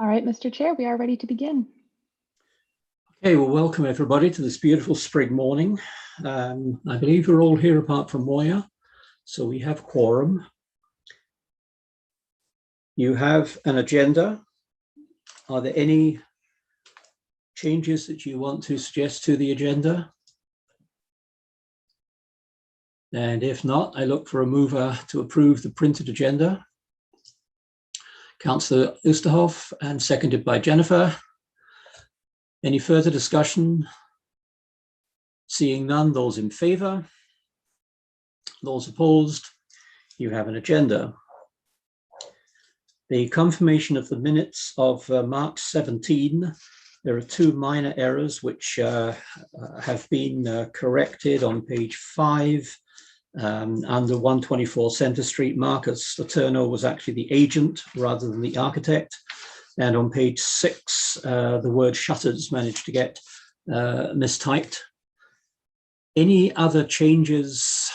All right, Mr. Chair, we are ready to begin. Okay, well, welcome everybody to this beautiful spring morning. I believe we're all here apart from Moya, so we have quorum. You have an agenda. Are there any changes that you want to suggest to the agenda? And if not, I look for a mover to approve the printed agenda. Councillor Oosterhoff, and seconded by Jennifer. Any further discussion? Seeing none, those in favour? Those opposed? You have an agenda. The confirmation of the minutes of March 17. There are two minor errors which have been corrected on page 5. Under 124 Centre Street, Marcus Letourneau was actually the agent rather than the architect. And on page 6, the word shutters managed to get mistyped. Any other changes?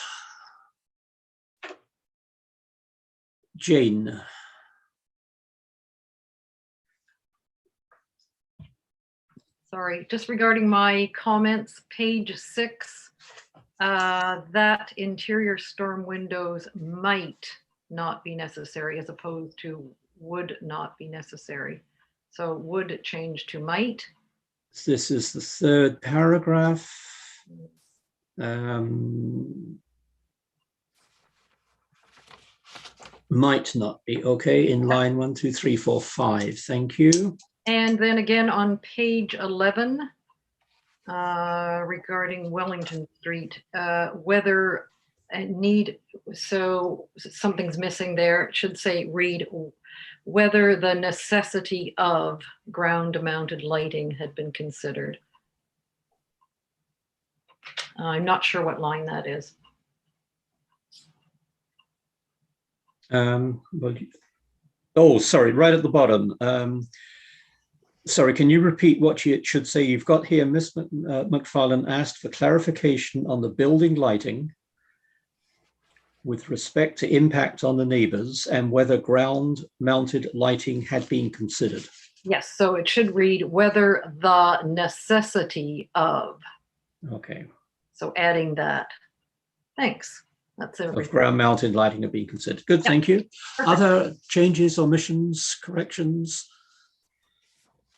Jane. Sorry, just regarding my comments, page 6. That interior storm windows might not be necessary as opposed to would not be necessary. So would change to might. This is the third paragraph. Might not be. Okay, in line 1, 2, 3, 4, 5. Thank you. And then again on page 11, regarding Wellington Street, whether need, so something's missing there. It should say read whether the necessity of ground-mounted lighting had been considered. I'm not sure what line that is. Oh, sorry, right at the bottom. Sorry, can you repeat what it should say? You've got here, Ms. McFarlane asked for clarification on the building lighting with respect to impact on the neighbours and whether ground-mounted lighting had been considered. Yes, so it should read whether the necessity of. Okay. So adding that. Thanks. That's it. Of ground-mounted lighting had been considered. Good, yeah. Thank you. Perfect. Other changes, omissions, corrections?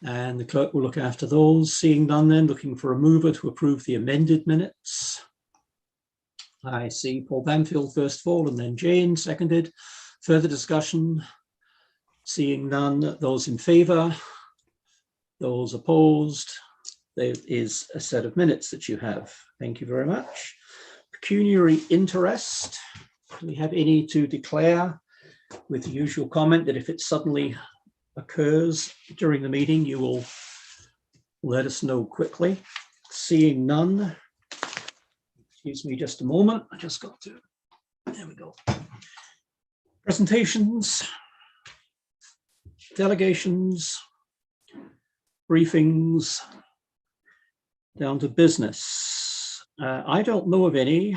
And the clerk will look after those. Seeing none then, looking for a mover to approve the amended minutes. I see Paul Banfield first of all, and then Jane seconded. Further discussion? Seeing none, those in favour? Those opposed? There is a set of minutes that you have. Thank you very much. Pecuniary interest. Do we have any to declare with the usual comment that if it suddenly occurs during the meeting, you will let us know quickly? Seeing none. Excuse me just a moment. I just got to, there we go. Presentations, delegations, briefings, down to business. I don't know of any.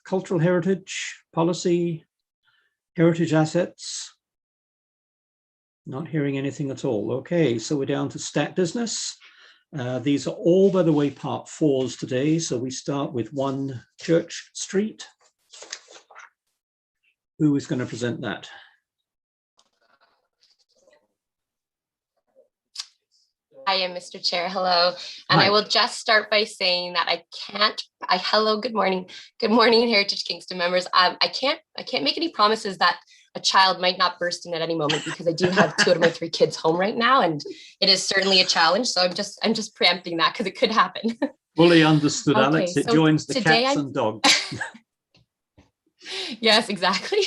Cultural heritage, policy, heritage assets. Not hearing anything at all. Okay, so we're down to stat business. These are all, by the way, part 4s today. So we start with 1 Church Street. Who is going to present that? I am Mr. Chair. Hello. And hi. I will just start by saying that hello, good morning. Good morning, Heritage Kingston members. I can't make any promises that a child might not burst in at any moment because I do have 2 out of my 3 kids home right now, and it is certainly a challenge. So I'm just preempting that because it could happen. Fully understood, okay, Alex. It joins the cats and dogs. Yes, exactly.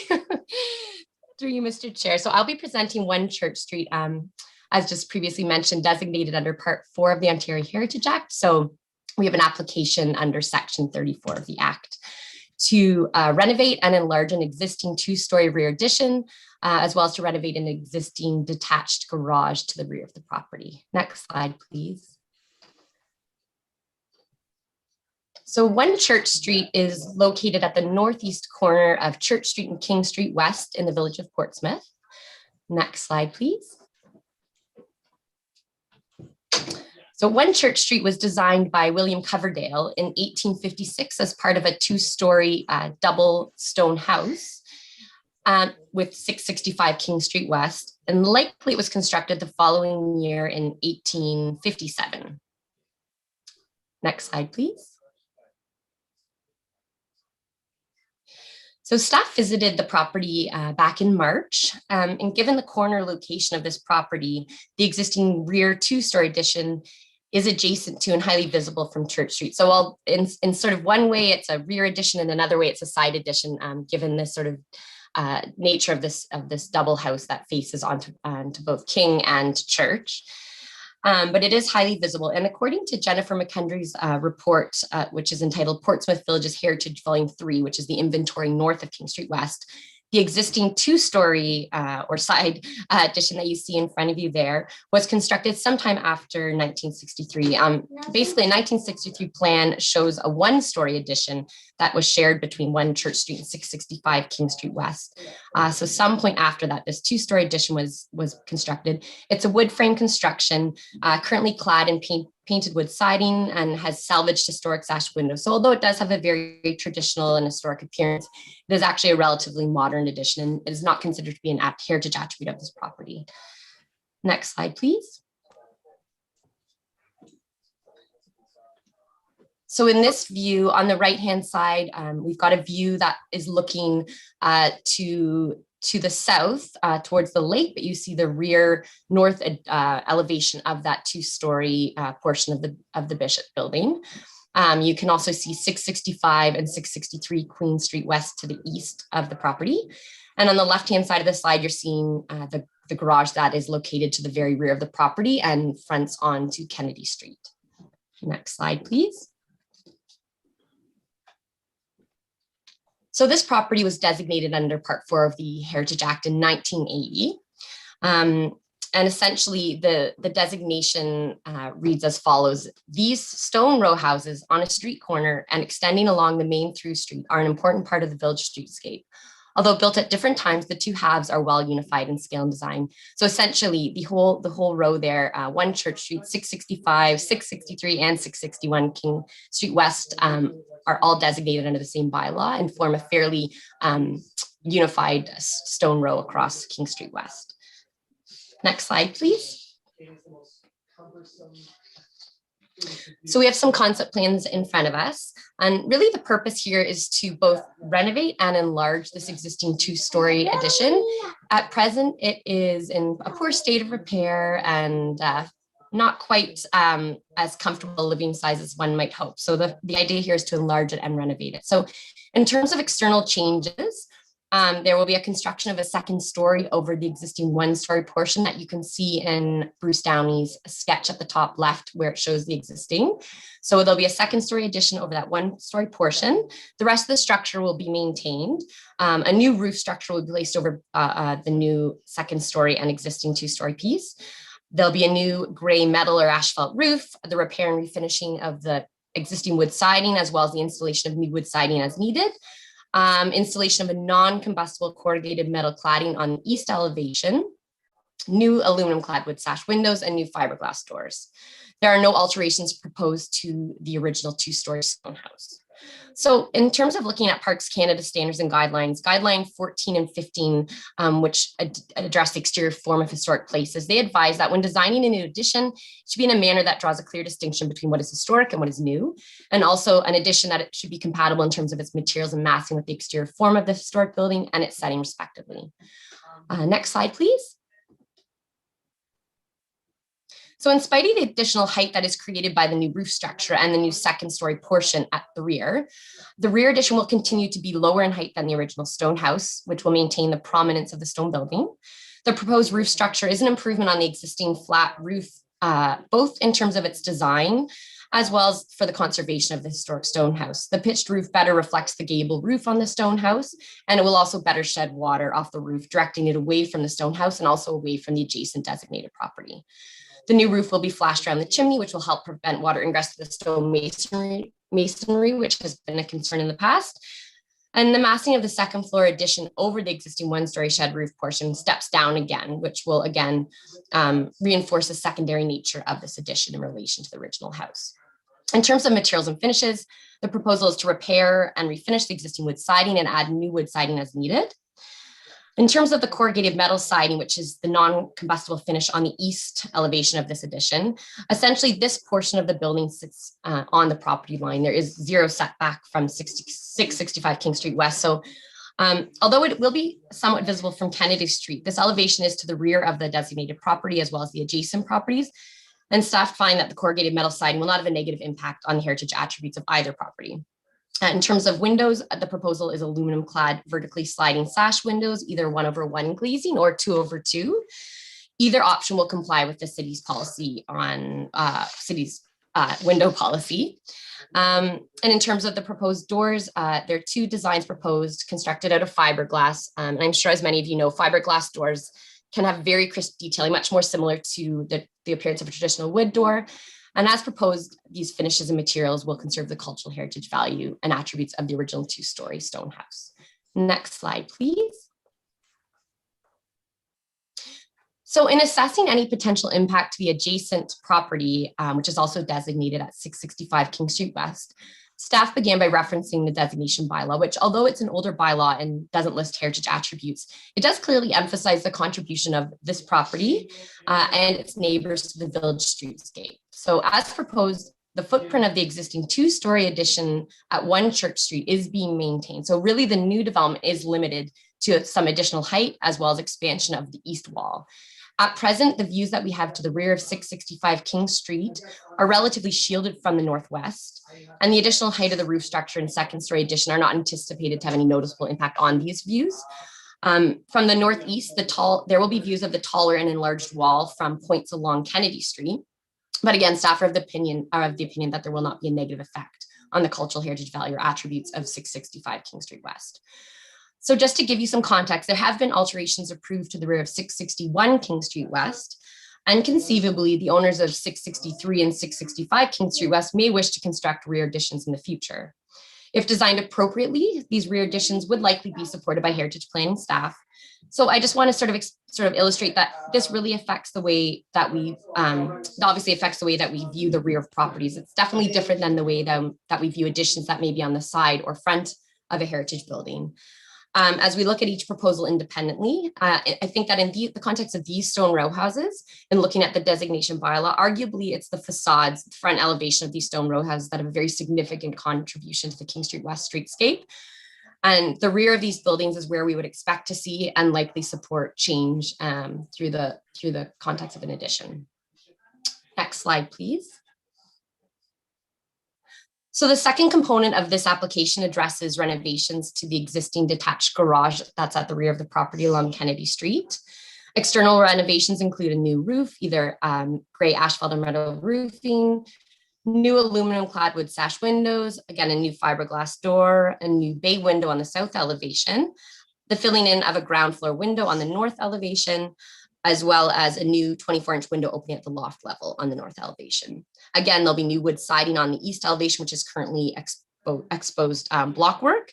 Through you, Mr. Chair. So I'll be presenting 1 Church Street, as just previously mentioned, designated under Part 4 of the Ontario Heritage Act. So we have an application under Section 34 of the Act to renovate and enlarge an existing 2-story rear addition, as well as to renovate an existing detached garage to the rear of the property. Next slide, please. So 1 Church Street is located at the northeast corner of Church Street and King Street West in the village of Portsmouth. Next slide, please. So One Church Street was designed by William Coverdale in 1856 as part of a two-story double stone house with 665 King Street West, and likely it was constructed the following year in 1857. Next slide, please. So staff visited the property back in March, and given the corner location of this property, the existing rear two-story addition is adjacent to and highly visible from Church Street. So while in sort of one way it's a rear addition and another way it's a side addition, given this sort of nature of this double house that faces onto both King and Church. But it is highly visible. And according to Jennifer McKendry's report, which is entitled Portsmouth Village's Heritage Volume 3, which is the inventory north of King Street West, the existing two-story or side addition that you see in front of you there was constructed sometime after 1963. Basically, a 1963 plan shows a one-story addition that was shared between One Church Street and 665 King Street West. So some point after that, this two-story addition was constructed. It's a wood frame construction, currently clad in painted wood siding and has salvaged historic sash windows. So although it does have a very traditional and historic appearance, it is actually a relatively modern addition and it is not considered to be an heritage attribute of this property. Next slide, please. So in this view, on the right-hand side, we've got a view that is looking to the south towards the lake, but you see the rear north elevation of that two-story portion of the Bishop building. You can also see 665 and 663 Queen Street West to the east of the property. And on the left-hand side of the slide, you're seeing the garage that is located to the very rear of the property and fronts onto Kennedy Street. Next slide, please. So this property was designated under Part 4 of the Heritage Act in 1980. And essentially the designation reads as follows. These stone row houses on a street corner and extending along the main through street are an important part of the village streetscape. Although built at different times, the two halves are well unified in scale and design. So essentially the whole row there, One Church Street, 665, 663, and 661 King Street West are all designated under the same bylaw and form a fairly unified stone row across King Street West. Next slide, please. So we have some concept plans in front of us. And really the purpose here is to both renovate and enlarge this existing two-story addition. At present, it is in a poor state of repair and not quite as comfortable living size as one might hope. So the idea here is to enlarge it and renovate it. So in terms of external changes, there will be a construction of a second story over the existing one-story portion that you can see in Bruce Downey's sketch at the top left where it shows the existing. So there'll be a second story addition over that one-story portion. The rest of the structure will be maintained. A new roof structure will be placed over the new second story and existing two-story piece. There'll be a new gray metal or asphalt roof, the repair and refinishing of the existing wood siding, as well as the installation of new wood siding as needed. Installation of a non-combustible corrugated metal cladding on the east elevation, new aluminum clad wood sash windows, and new fiberglass doors. There are no alterations proposed to the original two-story stone house. So in terms of looking at Parks Canada standards and guidelines, guideline 14 and 15, which address the exterior form of historic places, they advise that when designing a new addition, it should be in a manner that draws a clear distinction between what is historic and what is new. And also an addition that it should be compatible in terms of its materials and massing with the exterior form of the historic building and its setting respectively. Next slide, please. So in spite of the additional height that is created by the new roof structure and the new second story portion at the rear addition will continue to be lower in height than the original stone house, which will maintain the prominence of the stone building. The proposed roof structure is an improvement on the existing flat roof, both in terms of its design, as well as for the conservation of the historic stone house. The pitched roof better reflects the gable roof on the stone house, and it will also better shed water off the roof, directing it away from the stone house and also away from the adjacent designated property. The new roof will be flashed around the chimney, which will help prevent water ingress to the stone masonry, which has been a concern in the past. And the massing of the second floor addition over the existing one-story shed roof portion steps down again, which will again reinforce the secondary nature of this addition in relation to the original house. In terms of materials and finishes, the proposal is to repair and refinish the existing wood siding and add new wood siding as needed. In terms of the corrugated metal siding, which is the non-combustible finish on the east elevation of this addition, essentially this portion of the building sits on the property line. There is zero setback from 665 King Street West. So although it will be somewhat visible from Kennedy Street, this elevation is to the rear of the designated property as well as the adjacent properties. And staff find that the corrugated metal siding will not have a negative impact on the heritage attributes of either property. In terms of windows, the proposal is aluminum clad vertically sliding sash windows, either 1/1 glazing or 2/2. Either option will comply with the city's policy on window policy. And in terms of the proposed doors, there are two designs proposed, constructed out of fiberglass. And I'm sure as many of you know, fiberglass doors can have very crisp detailing, much more similar to the appearance of a traditional wood door. And as proposed, these finishes and materials will conserve the cultural heritage value and attributes of the original two-story stone house. Next slide, please. So in assessing any potential impact to the adjacent property, which is also designated at 665 King Street West, staff began by referencing the designation bylaw, which although it's an older bylaw and doesn't list heritage attributes, it does clearly emphasize the contribution of this property and its neighbors to the village streetscape. So as proposed, the footprint of the existing two-story addition at 1 Church Street is being maintained. So really the new development is limited to some additional height as well as expansion of the east wall. At present, the views that we have to the rear of 665 King Street are relatively shielded from the northwest, and the additional height of the roof structure and second story addition are not anticipated to have any noticeable impact on these views. From the northeast, there will be views of the taller and enlarged wall from points along Kennedy Street. But again, staff are of the opinion that there will not be a negative effect on the cultural heritage value or attributes of 665 King Street West. So just to give you some context, there have been alterations approved to the rear of 661 King Street West, and conceivably the owners of 663 and 665 King Street West may wish to construct rear additions in the future. If designed appropriately, these rear additions would likely be supported by heritage planning staff. So I just want to sort of illustrate that this really affects the way that we, obviously affects the way that we view the rear of properties. It's definitely different than the way that we view additions that may be on the side or front of a heritage building. As we look at each proposal independently, I think that in the context of these stone row houses and looking at the designation bylaw, arguably it's the facades, the front elevation of these stone row houses that have a very significant contribution to the King Street West streetscape. And the rear of these buildings is where we would expect to see and likely support change through the context of an addition. Next slide, please. So the second component of this application addresses renovations to the existing detached garage that's at the rear of the property along Kennedy Street. External renovations include a new roof, either gray asphalt and metal roofing, new aluminum clad wood sash windows, again, a new fiberglass door, a new bay window on the south elevation, the filling in of a ground floor window on the north elevation, as well as a new 24-inch window opening at the loft level on the north elevation. Again, there'll be new wood siding on the east elevation, which is currently exposed block work,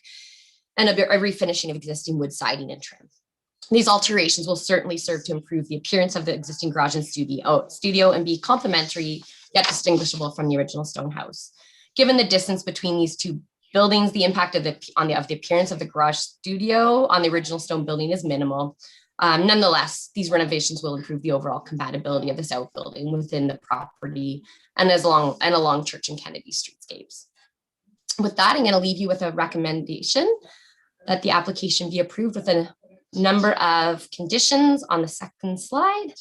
and a refinishing of existing wood siding and trim. These alterations will certainly serve to improve the appearance of the existing garage and studio and be complementary yet distinguishable from the original stone house. Given the distance between these two buildings, the impact of the appearance of the garage studio on the original stone building is minimal. Nonetheless, these renovations will improve the overall compatibility of this outbuilding within the property and along Church and Kennedy streetscapes. With that, I'm going to leave you with a recommendation that the application be approved with a number of conditions on the second slide,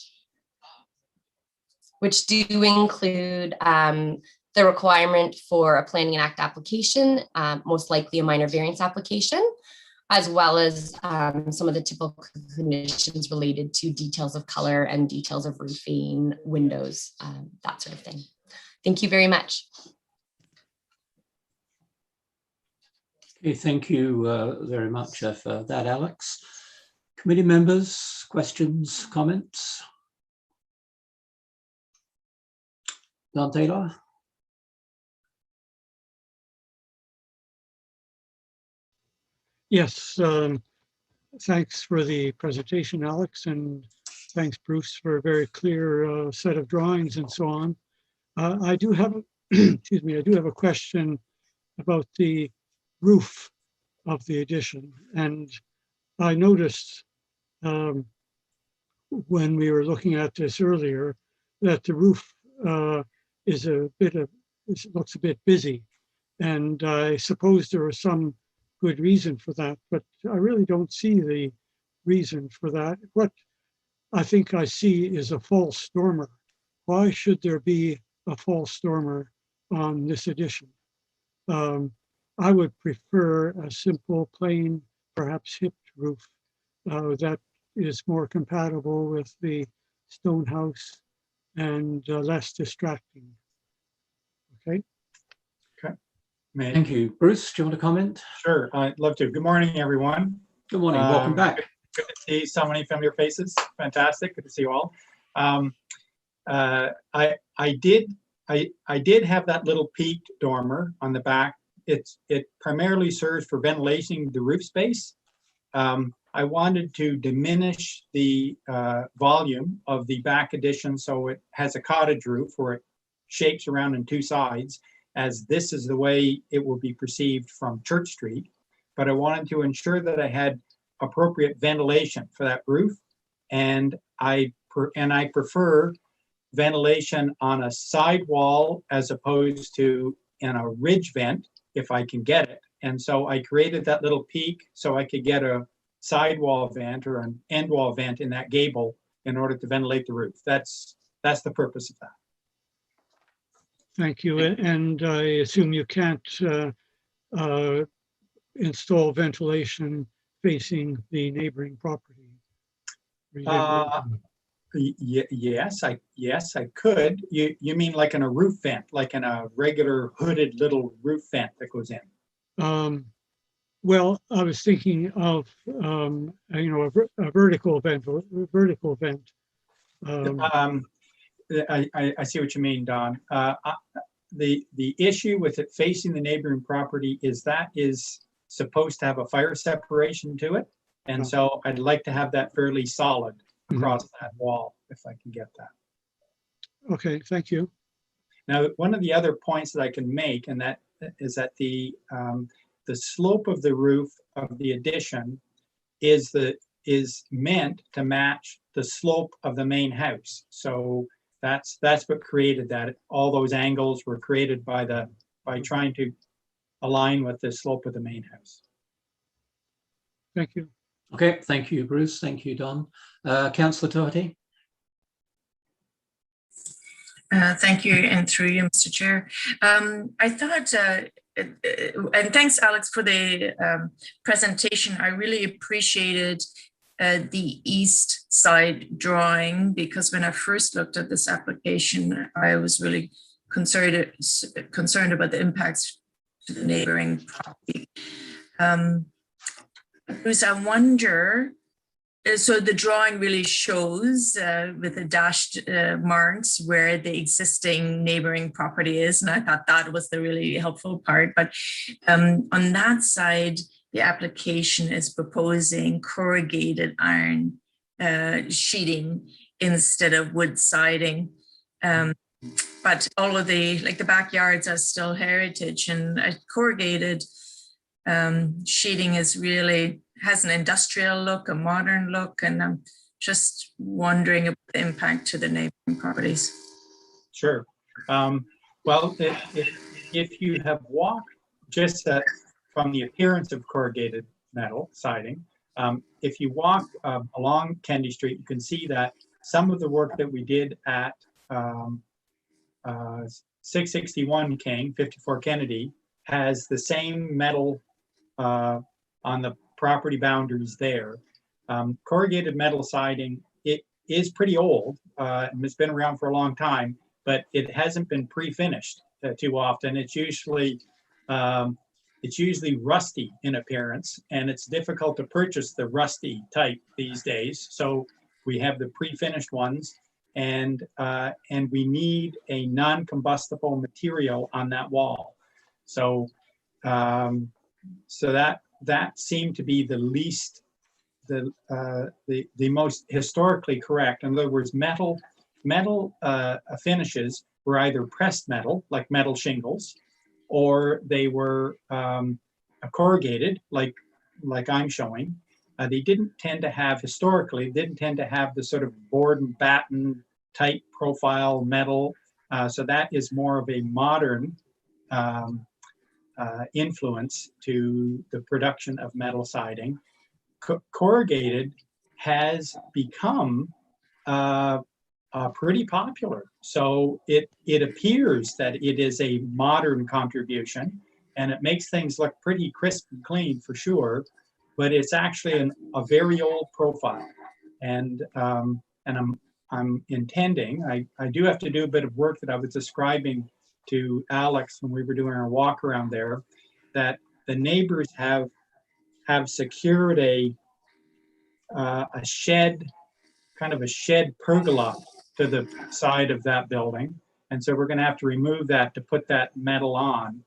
which do include the requirement for a planning and act application, most likely a minor variance application, as well as some of the typical conditions related to details of color and details of roofing, windows, that sort of thing. Thank you very much. Okay, thank you very much for that, Alex. Committee members, questions, comments? Don Taylor? Yes, thanks for the presentation, Alex, and thanks, Bruce, for a very clear set of drawings and so on. I do have, excuse me, I do have a question about the roof of the addition. And I noticed when we were looking at this earlier that the roof is a bit of, it looks a bit busy. And I suppose there was some good reason for that, but I really don't see the reason for that. What I think I see is a false dormer. Why should there be a false dormer on this addition? I would prefer a simple, plain, perhaps hipped roof that is more compatible with the stone house and less distracting. Okay. Thank you. Bruce, do you want to comment? Sure, I'd love to. Good morning, everyone. Good morning. Welcome back. Good to see so many familiar faces. Fantastic. Good to see you all. I did have that little peaked dormer on the back. It primarily serves for ventilation the roof space. I wanted to diminish the volume of the back addition so it has a cottage roof where it shapes around on two sides, as this is the way it will be perceived from Church Street. But I wanted to ensure that I had appropriate ventilation for that roof, and I prefer ventilation on a side wall as opposed to in a ridge vent if I can get it. And so I created that little peak so I could get a sidewall vent or an end wall vent in that gable in order to ventilate the roof. That's the purpose of that. Thank you. And I assume you can't install ventilation facing the neighboring property. Yes, I could. You mean like in a roof vent, like in a regular hooded little roof vent that goes in? Well, I was thinking of a vertical vent. I see what you mean, Don. The issue with it facing the neighboring property is that is supposed to have a fire separation to it. And so I'd like to have that fairly solid across that wall, if I can get that. Okay, thank you. Now, one of the other points that I can make, and that is that the slope of the roof of the addition is meant to match the slope of the main house. So that's what created that. All those angles were created by trying to align with the slope of the main house. Thank you. Okay, thank you, Bruce. Thank you, Don. Councillor Doherty. Thank you, and through you, Mr. Chair. I thought, and thanks, Alex, for the presentation. I really appreciated the east side drawing, because when I first looked at this application, I was really concerned about the impacts to the neighboring property. Bruce, I wonder, so the drawing really shows with the dashed marks where the existing neighboring property is, and I thought that was the really helpful part. But on that side, the application is proposing corrugated iron sheeting instead of wood siding. But all of the backyards are still heritage, and corrugated sheeting has an industrial look, a modern look, and I'm just wondering about the impact to the neighboring properties. Sure. Well, if you have walked just from the appearance of corrugated metal siding, if you walk along Kennedy Street, you can see that some of the work that we did at 661 King, 54 Kennedy, has the same metal on the property boundaries there. Corrugated metal siding, it is pretty old. It's been around for a long time, but it hasn't been pre-finished too often. It's usually rusty in appearance, and it's difficult to purchase the rusty type these days. So we have the pre-finished ones, and we need a non-combustible material on that wall. So that seemed to be the least, the most historically correct. In other words, metal finishes were either pressed metal, like metal shingles, or they were corrugated, like I'm showing. They didn't tend to have, historically, didn't tend to have the sort of board and batten type profile metal. So that is more of a modern influence to the production of metal siding. Corrugated has become pretty popular. So it appears that it is a modern contribution, and it makes things look pretty crisp and clean for sure, but it's actually a very old profile. And I'm intending, I do have to do a bit of work that I was describing to Alex when we were doing our walk around there, that the neighbors have secured a shed, kind of a shed pergola to the side of that building. And so we're going to have to remove that to put that metal on.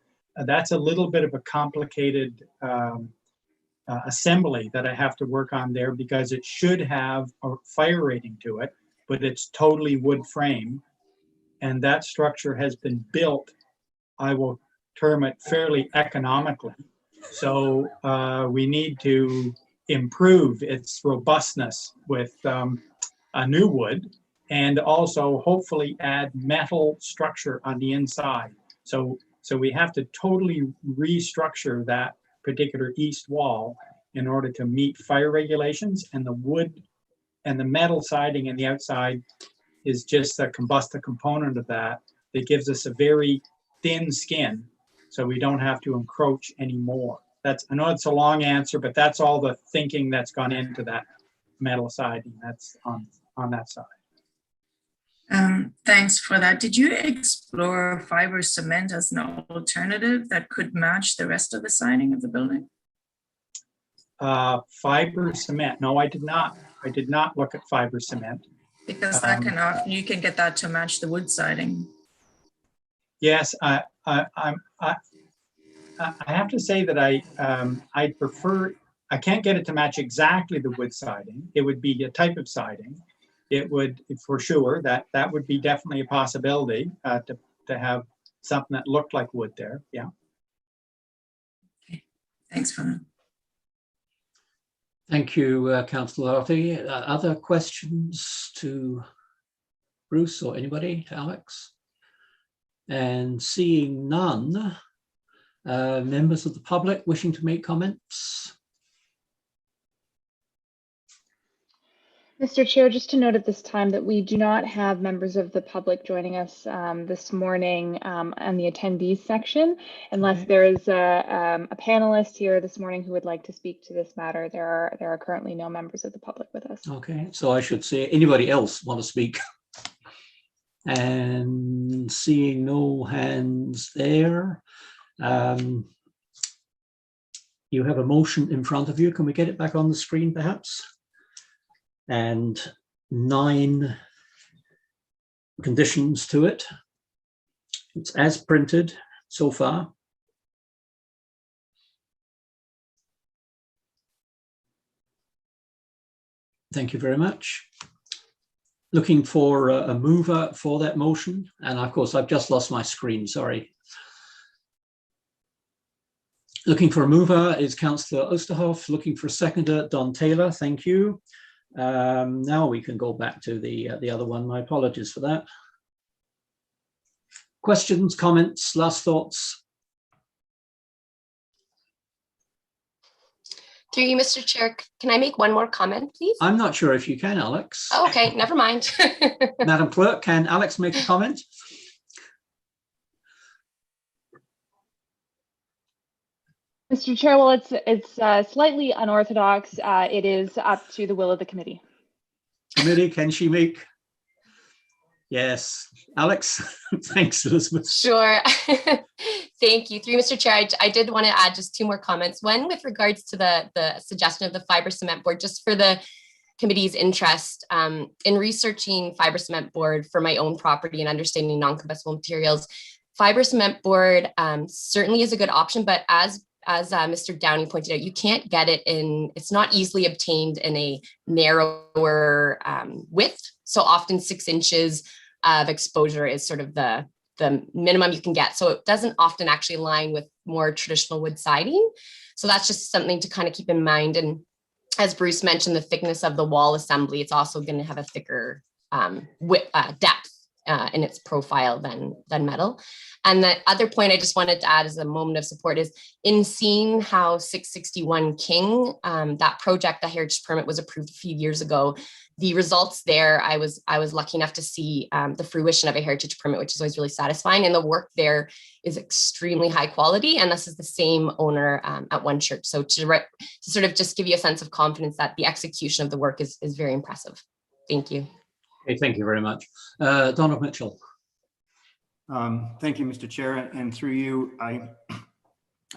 That's a little bit of a complicated assembly that I have to work on there, because it should have a fire rating to it, but it's totally wood frame. And that structure has been built, I will term it, fairly economically. So we need to improve its robustness with a new wood, and also hopefully add metal structure on the inside. So we have to totally restructure that particular east wall in order to meet fire regulations, and the wood and the metal siding in the outside is just a combustive component of that gives us a very thin skin, so we don't have to encroach anymore. I know it's a long answer, but that's all the thinking that's gone into that metal siding that's on that side. Thanks for that. Did you explore fiber cement as an alternative that could match the rest of the siding of the building? Fiber cement? No, I did not. I did not look at fiber cement. Because that can often, you can get that to match the wood siding. Yes, I have to say that I prefer, I can't get it to match exactly the wood siding. It would be a type of siding. It would, for sure, that would be definitely a possibility to have something that looked like wood there. Yeah. Okay. Thanks for that. Thank you, Councillor Hartley. Other questions to Bruce or anybody, Alex? And seeing none, members of the public wishing to make comments? Mr. Chair, just to note at this time that we do not have members of the public joining us this morning on the attendees section, unless there is a panelist here this morning who would like to speak to this matter. There are currently no members of the public with us. Okay, so I should say, anybody else want to speak? And seeing no hands there, you have a motion in front of you. Can we get it back on the screen perhaps? And 9 conditions to it. It's as printed so far. Thank you very much. Looking for a mover for that motion. And of course, I've just lost my screen, sorry. Looking for a mover is Councillor Oosterhoff. Looking for a seconder, Don Taylor, thank you. Now we can go back to the other one. My apologies for that. Questions, comments, last thoughts? Through you, Mr. Chair, can I make one more comment, please? I'm not sure if you can, Alex. Oh, okay, never mind. Madam Clerk, can Alex make a comment? Mr. Chair, well, it's slightly unorthodox. It is up to the will of the committee. Committee, can she make? Yes. Alex, thanks, Elizabeth. Sure. Thank you. Through you, Mr. Chair, I did want to add just 2 more comments. One with regards to the suggestion of the fiber cement board, just for the committee's interest in researching fiber cement board for my own property and understanding non-combustible materials. Fiber cement board certainly is a good option, but as as Mr. Downey pointed out, you can't get it in, it's not easily obtained in a narrower width. So often 6 inches of exposure is sort of the minimum you can get. So it doesn't often actually align with more traditional wood siding. So that's just something to kind of keep in mind. And as Bruce mentioned, the thickness of the wall assembly, it's also going to have a thicker depth in its profile than metal. And the other point I just wanted to add as a moment of support is in seeing how 661 King, that project, the heritage permit was approved a few years ago. The results there, I was lucky enough to see the fruition of a heritage permit, which is always really satisfying. And the work there is extremely high quality. And this is the same owner at One Church. So to sort of just give you a sense of confidence that the execution of the work is very impressive. Thank you. Okay, thank you very much. Donald Mitchell. Thank you, Mr. Chair, and through you, I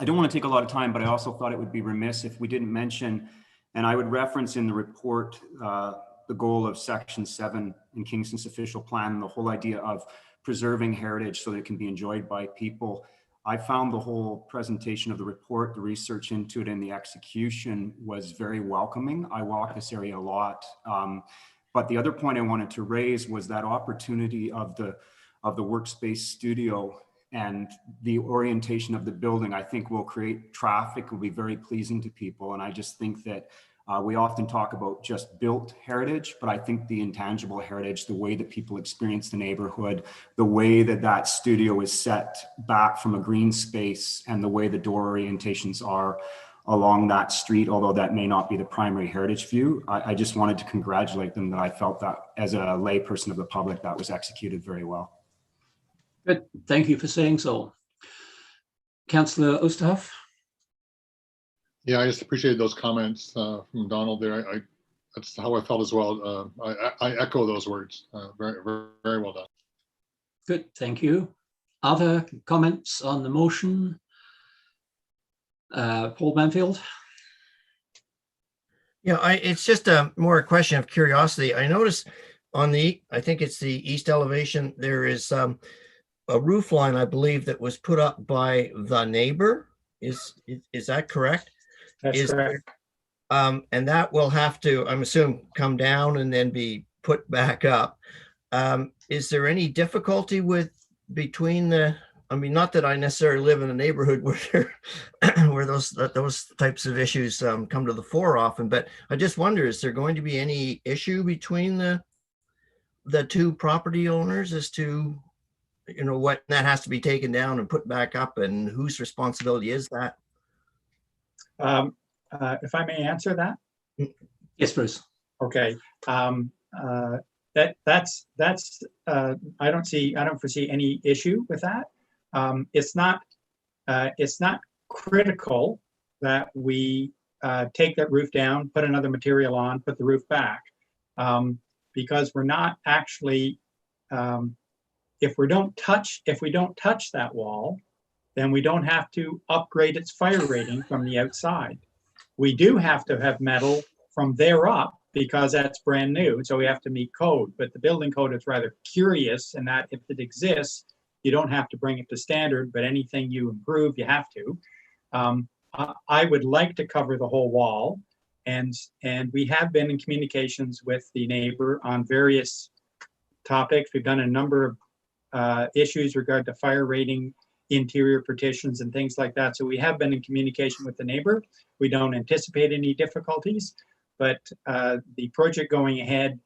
don't want to take a lot of time, but I also thought it would be remiss if we didn't mention, and I would reference in the report, the goal of Section 7 in Kingston's official plan, the whole idea of preserving heritage so that it can be enjoyed by people. I found the whole presentation of the report, the research into it, and the execution was very welcoming. I walk this area a lot. But the other point I wanted to raise was that opportunity of the workspace studio and the orientation of the building, I think will create traffic, will be very pleasing to people. And I just think that we often talk about just built heritage, but I think the intangible heritage, the way that people experience the neighborhood, the way that that studio is set back from a green space and the way the door orientations are along that street, although that may not be the primary heritage view. I just wanted to congratulate them that I felt that as a layperson of the public, that was executed very well. Good, thank you for saying so. Councillor Oosterhoff. Yeah, I just appreciated those comments from Donald there. That's how I felt as well. I echo those words. Very, very, very well done. Good, thank you. Other comments on the motion? Paul Banfield. Yeah, it's just more a question of curiosity. I noticed on I think it's the east elevation, there is a roof line, I believe, that was put up by the neighbor. Is that correct? That's correct. And that will have to, I'm assuming, come down and then be put back up. Is there any difficulty between the, I mean, not that I necessarily live in a neighborhood where where those types of issues come to the fore often, but I just wonder, is there going to be any issue between the two property owners as to, you know, what that has to be taken down and put back up, and whose responsibility is that? If I may answer that. Yes, Bruce. Okay. That's I don't foresee any issue with that. It's not critical that we take that roof down, put another material on, put the roof back, because we're not actually, if we don't touch that wall, then we don't have to upgrade its fire rating from the outside. We do have to have metal from there up because that's brand new, so we have to meet code. But the building code is rather curious in that if it exists, you don't have to bring it to standard, but anything you improve, you have to. I would like to cover the whole wall, and we have been in communications with the neighbor on various topics. We've done a number of issues regarding to fire rating, interior partitions, and things like that. So we have been in communication with the neighbor. We don't anticipate any difficulties, but the project going ahead,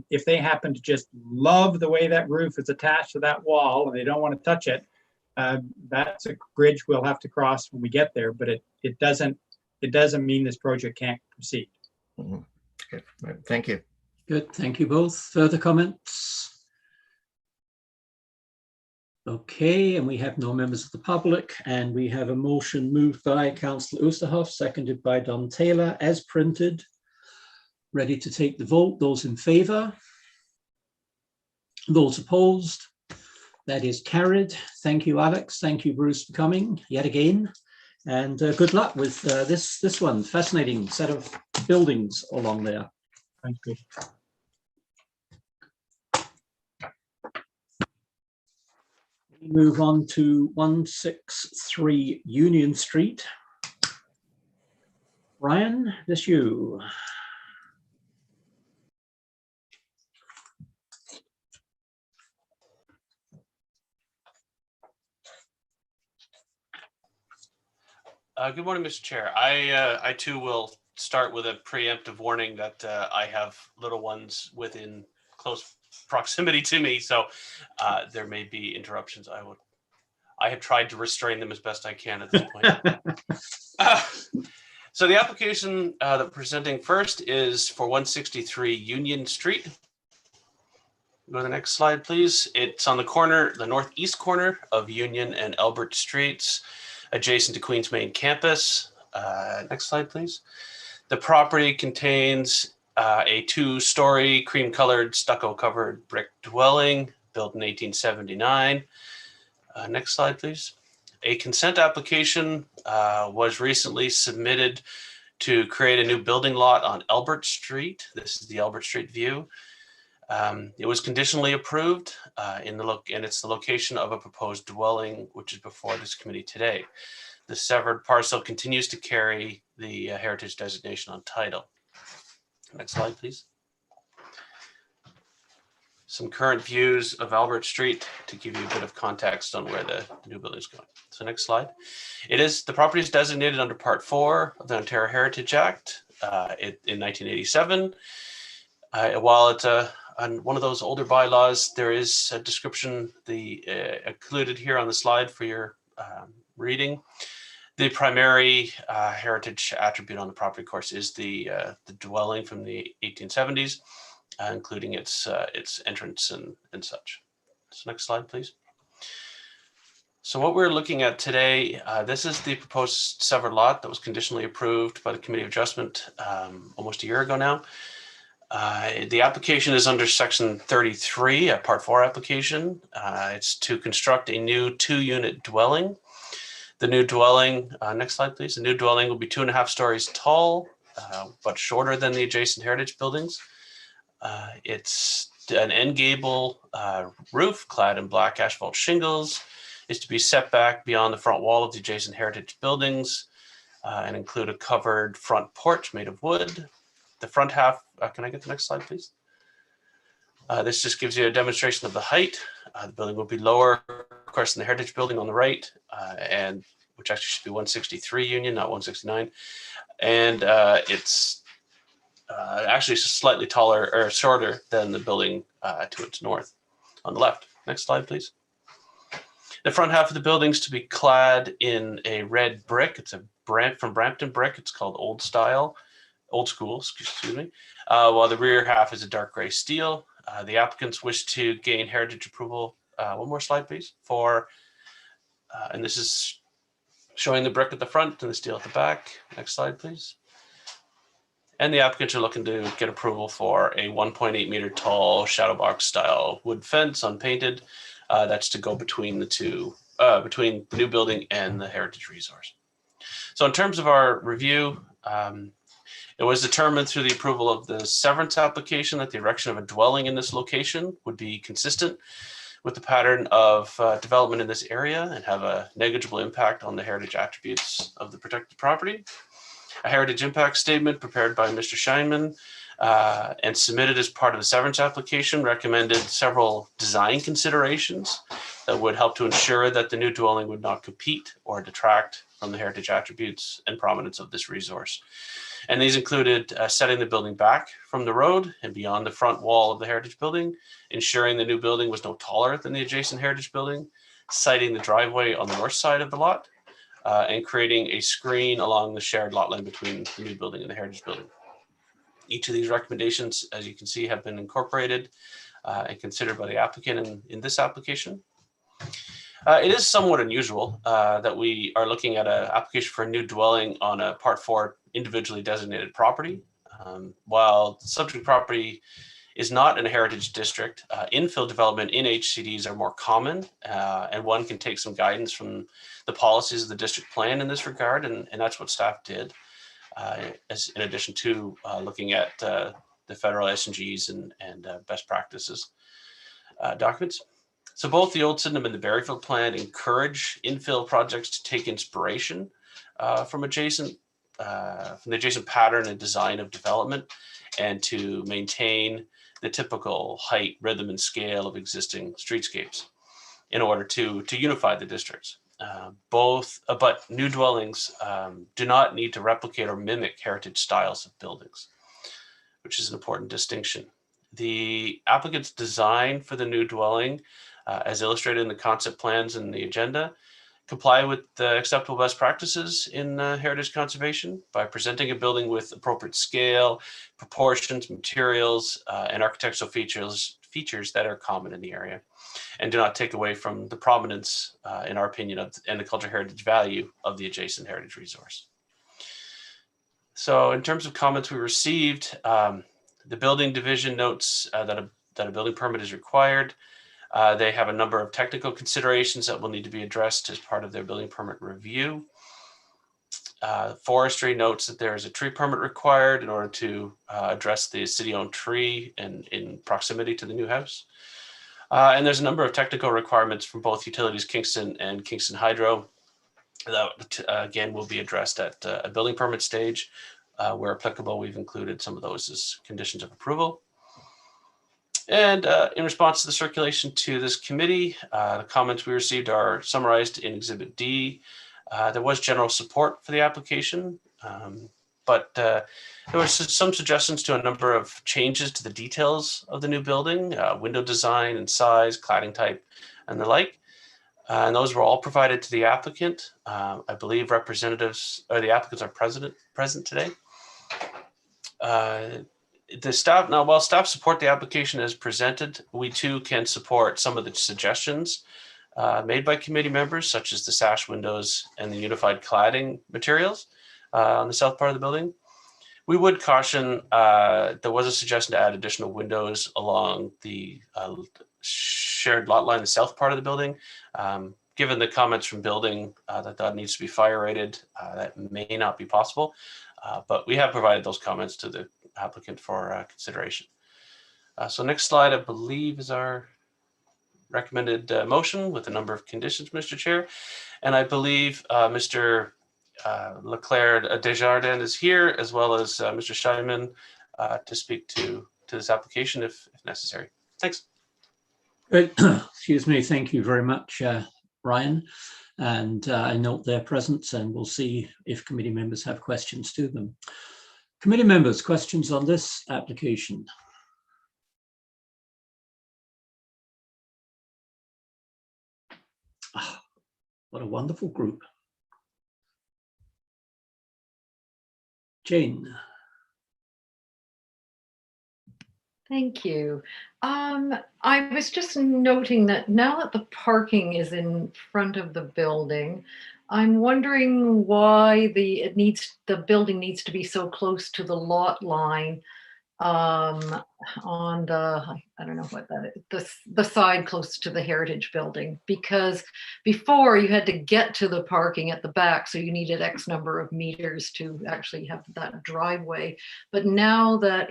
if they happen to just love the way that roof is attached to that wall and they don't want to touch it, that's a bridge we'll have to cross when we get there. But it doesn't mean this project can't proceed. Mm-hmm. Okay. Right. Thank you. Good, thank you both. Further comments? Okay, and we have no members of the public, and we have a motion moved by Councillor Oosterhoff, seconded by Don Taylor, as printed. Ready to take the vote. Those in favour? Those opposed? That is carried. Thank you, Alex. Thank you, Bruce, for coming yet again. And good luck with this one. Fascinating set of buildings along there. Thank you. Move on to 163 Union Street. Ryan, this you. Good morning, Mr. Chair. I too will start with a preemptive warning that I have little ones within close proximity to me, so there may be interruptions. I have tried to restrain them as best I can at this point. So the application that we're presenting first is for 163 Union Street. Go to the next slide, please. It's on the corner, the northeast corner of Union and Albert Streets, adjacent to Queens Main Campus. Next slide, please. The property contains a 2-story cream-colored stucco-covered brick dwelling built in 1879. Next slide, please. A consent application was recently submitted to create a new building lot on Albert Street. This is the Albert Street view. It was conditionally approved and it's the location of a proposed dwelling, which is before this committee today. The severed parcel continues to carry the heritage designation on title. Next slide, please. Some current views of Albert Street to give you a bit of context on where the new building is going. So next slide. The property is designated under Part 4 of the Ontario Heritage Act in 1987. While it's on one of those older bylaws, there is a description included here on the slide for your reading. The primary heritage attribute on the property, of course, is the dwelling from the 1870s, including its entrance and such. So next slide, please. So what we're looking at today, this is the proposed severed lot that was conditionally approved by the Committee of Adjustment almost a year ago now. The application is under Section 33, a Part 4 application. It's to construct a new 2-unit dwelling. The new dwelling, next slide, please. The new dwelling will be 2.5 stories tall, but shorter than the adjacent heritage buildings. It's an end gable roof clad in black asphalt shingles. Is to be set back beyond the front wall of the adjacent heritage buildings and include a covered front porch made of wood. The front half, can I get the next slide, please? This just gives you a demonstration of the height. The building will be lower, of course, than the heritage building on the right, and which actually should be 163 Union, not 169. And it's actually slightly taller or shorter than the building to its north on the left. Next slide, please. The front half of the building is to be clad in a red brick. It's a brand from Brampton brick. It's called old school, excuse me. While the rear half is a dark gray steel. The applicants wish to gain heritage approval. One more slide, please. And this is showing the brick at the front and the steel at the back. Next slide, please. And the applicants are looking to get approval for a 1.8 meter tall shadow box style wood fence unpainted. That's to go between the two, between the new building and the heritage resource. So in terms of our review, it was determined through the approval of the severance application that the erection of a dwelling in this location would be consistent with the pattern of development in this area and have a negligible impact on the heritage attributes of the protected property. A heritage impact statement prepared by Mr. Scheinman and submitted as part of the severance application recommended several design considerations that would help to ensure that the new dwelling would not compete or detract from the heritage attributes and prominence of this resource. And these included setting the building back from the road and beyond the front wall of the heritage building, ensuring the new building was no taller than the adjacent heritage building, siting the driveway on the north side of the lot, and creating a screen along the shared lot line between the new building and the heritage building. Each of these recommendations, as you can see, have been incorporated and considered by the applicant in this application. It is somewhat unusual that we are looking at an application for a new dwelling on a Part 4 individually designated property. While the subject property is not in a heritage district, infill development in HCDs are more common, and one can take some guidance from the policies of the district plan in this regard, and that's what staff did, in addition to looking at the federal SNGs and best practices documents. So both the Old Sydenham and the Berryfield plan encourage infill projects to take inspiration from the adjacent pattern and design of development, and to maintain the typical height, rhythm, and scale of existing streetscapes in order to unify the districts. But new dwellings do not need to replicate or mimic heritage styles of buildings, which is an important distinction. The applicant's design for the new dwelling, as illustrated in the concept plans and the agenda, comply with the acceptable best practices in heritage conservation by presenting a building with appropriate scale, proportions, materials, and architectural features that are common in the area, and do not take away from the prominence, in our opinion, and the cultural heritage value of the adjacent heritage resource. So in terms of comments we received, the building division notes that a building permit is required. They have a number of technical considerations that will need to be addressed as part of their building permit review. Forestry notes that there is a tree permit required in order to address the city-owned tree in proximity to the new house. And there's a number of technical requirements from both Utilities Kingston and Kingston Hydro that, again, will be addressed at a building permit stage. Where applicable, we've included some of those as conditions of approval. And in response to the circulation to this committee, the comments we received are summarized in Exhibit D. There was general support for the application, but there were some suggestions to a number of changes to the details of the new building, window design and size, cladding type, and the like. And those were all provided to the applicant. I believe representatives or the applicants are present today. The staff, now while staff support the application as presented, we too can support some of the suggestions made by committee members, such as the sash windows and the unified cladding materials on the south part of the building. We would caution, there was a suggestion to add additional windows along the shared lot line, the south part of the building. Given the comments from building that needs to be fire rated, that may not be possible, but we have provided those comments to the applicant for consideration. So next slide, I believe, is our recommended motion with a number of conditions, Mr. Chair. And I believe Mr. Leclerc Desjardins is here, as well as Mr. Scheinman to speak to this application if necessary. Thanks. Great. Excuse me. Thank you very much, Ryan. And I note their presence, and we'll see if committee members have questions to them. Committee members, questions on this application? Oh, what a wonderful group. Jane. Thank you. I was just noting that now that the parking is in front of the building, I'm wondering why the building needs to be so close to the lot line on the, I don't know what that is, the side close to the Heritage Building, because before you had to get to the parking at the back, so you needed X number of meters to actually have that driveway. But now that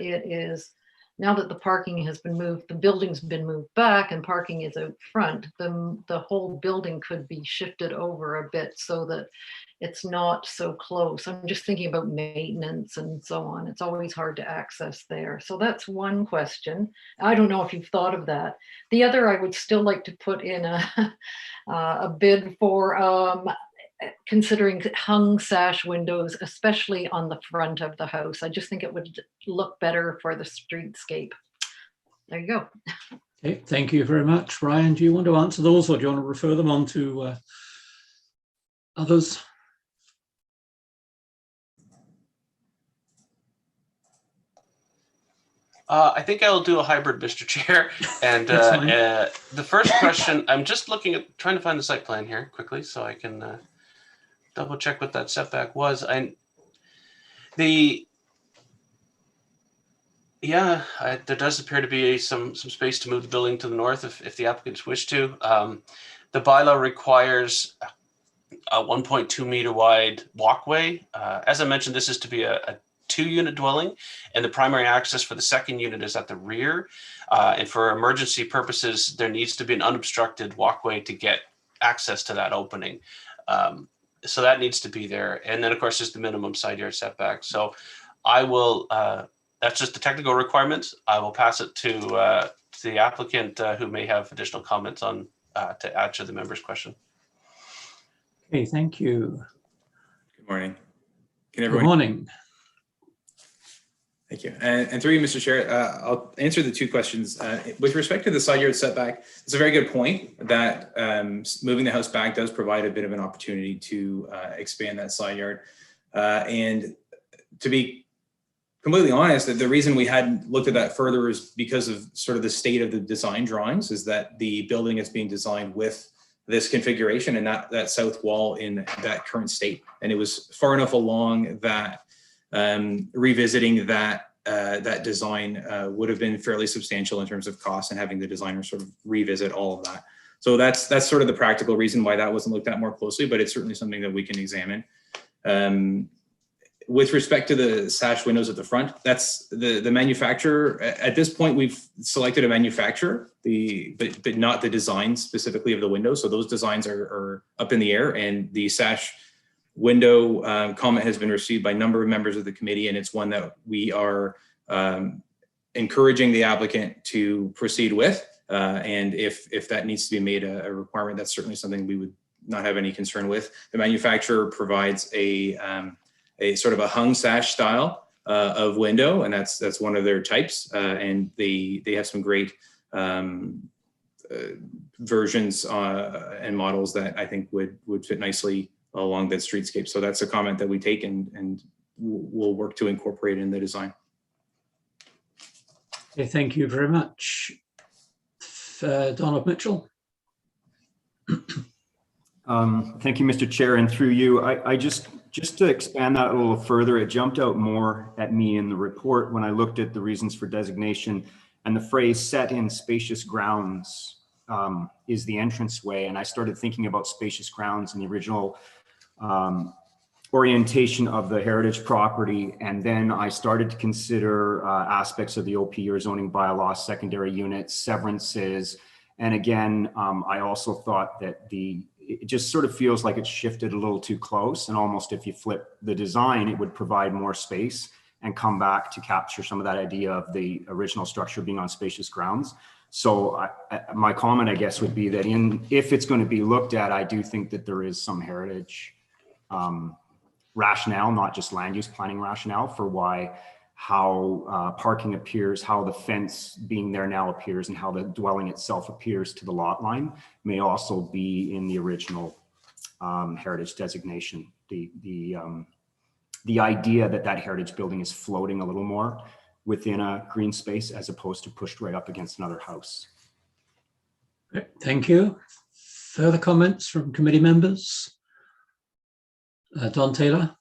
the parking has been moved, the building's been moved back and parking is out front, the whole building could be shifted over a bit so that it's not so close. I'm just thinking about maintenance and so on. It's always hard to access there. So that's one question. I don't know if you've thought of that. The other, I would still like to put in a bid for considering hung sash windows, especially on the front of the house. I just think it would look better for the streetscape. There you go. Okay, thank you very much. Ryan, do you want to answer those, or do you want to refer them on to others? I think I'll do a hybrid, Mr. Chair. And the first question, I'm just trying to find the site plan here quickly so I can double check what that setback was. There does appear to be some space to move the building to the north if the applicants wish to. The bylaw requires a 1.2 meter wide walkway. As I mentioned, this is to be a 2-unit dwelling, and the primary access for the second unit is at the rear. And for emergency purposes, there needs to be an unobstructed walkway to get access to that opening. So that needs to be there. And then of course, there's the minimum side yard setback. So I will, that's just the technical requirements. I will pass it to the applicant who may have additional comments on to add to the member's question. Okay, thank you. Good morning. Can Good everyone? morning. Thank you. And through you, Mr. Chair, I'll answer the two questions. With respect to the side yard setback, it's a very good point that moving the house back does provide a bit of an opportunity to expand that side yard. And to be completely honest, the reason we hadn't looked at that further is because of sort of the state of the design drawings, is that the building is being designed with this configuration and that south wall in that current state. And it was far enough along that revisiting that design would have been fairly substantial in terms of cost, and having the designer sort of revisit all of that. So that's sort of the practical reason why that wasn't looked at more closely, but it's certainly something that we can examine. With respect to the sash windows at the front, that's the manufacturer. At this point, we've selected a manufacturer, but not the design specifically of the windows. So those designs are up in the air, and the sash window comment has been received by a number of members of the committee, and it's one that we are encouraging the applicant to proceed with. And if that needs to be made a requirement, that's certainly something we would not have any concern with. The manufacturer provides a sort of a hung sash style of window, and that's one of their types. And they have some great versions and models that I think would fit nicely along that streetscape. So that's a comment that we take and we'll work to incorporate in the design. Okay, thank you very much. Donald Mitchell. Thank you, Mr. Chair, and through you, I just to expand that a little further, it jumped out more at me in the report when I looked at the reasons for designation, and the phrase "set in spacious grounds" is the entranceway, and I started thinking about spacious grounds in the original orientation of the heritage property, and then I started to consider aspects of the OP or zoning bylaw, secondary units, severances, and again, I also thought that it just sort of feels like it's shifted a little too close, and almost if you flip the design, it would provide more space and come back to capture some of that idea of the original structure being on spacious grounds. So my comment, I guess, would be that if it's going to be looked at, I do think that there is some heritage rationale, not just land use planning rationale, for how parking appears, how the fence being there now appears, and how the dwelling itself appears to the lot line may also be in the original heritage designation. The idea that heritage building is floating a little more within a green space as opposed to pushed right up against another house. Thank you. Further comments from committee members? Don Taylor.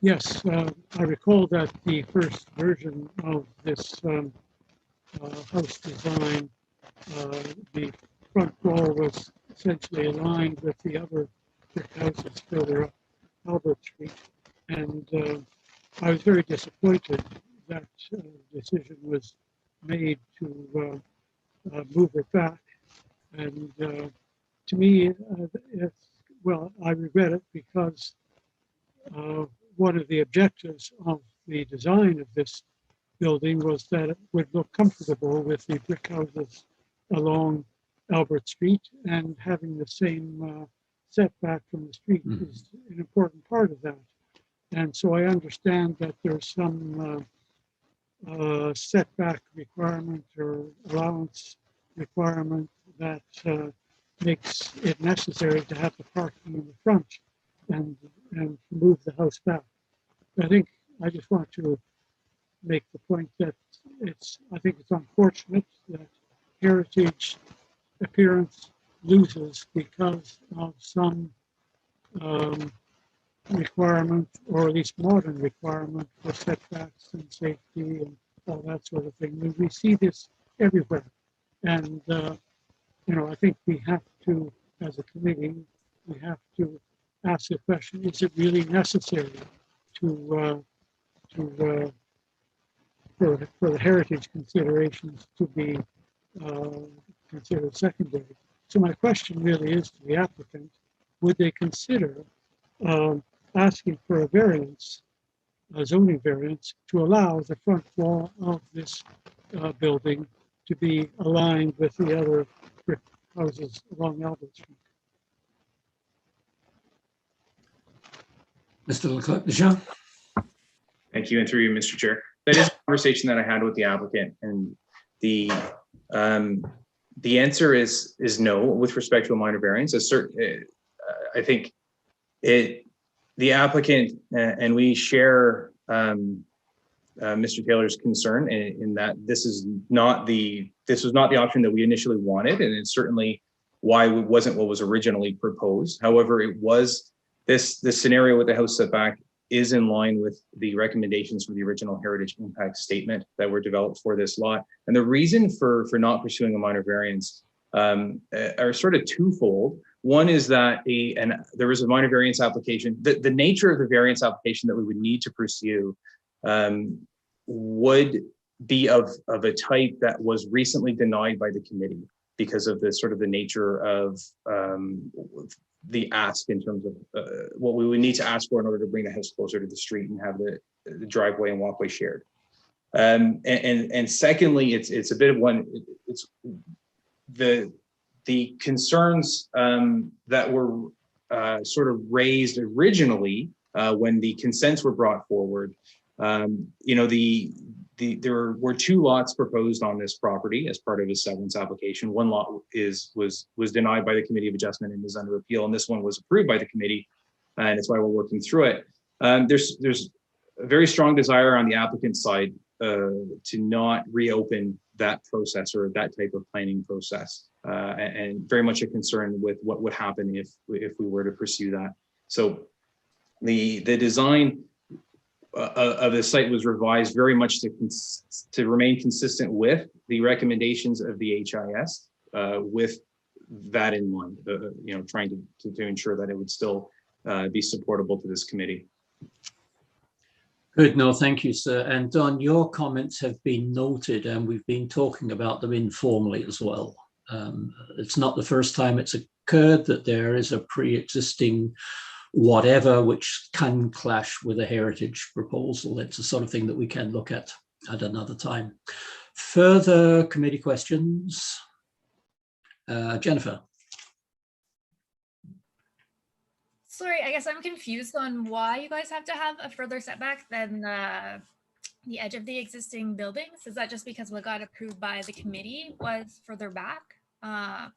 Yes, I recall that the first version of this house design, the front wall was essentially aligned with the other brick houses further up Albert Street. And I was very disappointed that decision was made to move it back. And to me, well, I regret it because one of the objectives of the design of this building was that it would look comfortable with the brick houses along Albert Street, and having the same setback from the street is an important part of that. And so I understand that there's some setback requirement or allowance requirement that makes it necessary to have the parking in the front and move the house back. I just want to make the point that I think it's unfortunate that heritage appearance loses because of some requirement, or at least modern requirement, for setbacks and safety and all that sort of thing. We see this everywhere. And, I think we have to, as a committee, we have to ask the question: is it really necessary to for the heritage considerations to be considered secondary? So my question really is to the applicant: would they consider asking for a variance, a zoning variance, to allow the front wall of this building to be aligned with the other brick houses along Albert Street? Mr. Leclerc-Dejean. Thank you, and through you, Mr. Chair. That is a conversation that I had with the applicant, and the answer is no with respect to a minor variance. I think the applicant and we share Mr. Taylor's concern in that this was not the option that we initially wanted, and it's certainly why it wasn't what was originally proposed. However, it was this scenario with the house setback is in line with the recommendations from the original heritage impact statement that were developed for this lot. And the reason for not pursuing a minor variance are sort of twofold. One is that there was a minor variance application. The nature of the variance application that we would need to pursue would be of a type that was recently denied by the committee because of the sort of the nature of the ask in terms of what we would need to ask for in order to bring the house closer to the street and have the driveway and walkway shared. And secondly, it's a bit of one. It's the concerns that were sort of raised originally when the consents were brought forward. There were two lots proposed on this property as part of his severance application. One lot was denied by the Committee of Adjustment and is under appeal, and this one was approved by the committee, and that's why we're working through it. There's a very strong desire on the applicant's side to not reopen that process or that type of planning process, and very much a concern with what would happen if we were to pursue that. So the design of the site was revised very much to remain consistent with the recommendations of the HIS, with that in mind, trying to ensure that it would still be supportable to this committee. Good, no, thank you, sir. And Don, your comments have been noted, and we've been talking about them informally as well. It's not the first time it's occurred that there is a pre-existing whatever which can clash with a heritage proposal. It's the sort of thing that we can look at another time. Further committee questions? Jennifer. Sorry, I guess I'm confused on why you guys have to have a further setback than the edge of the existing buildings. Is that just because what got approved by the committee was further back,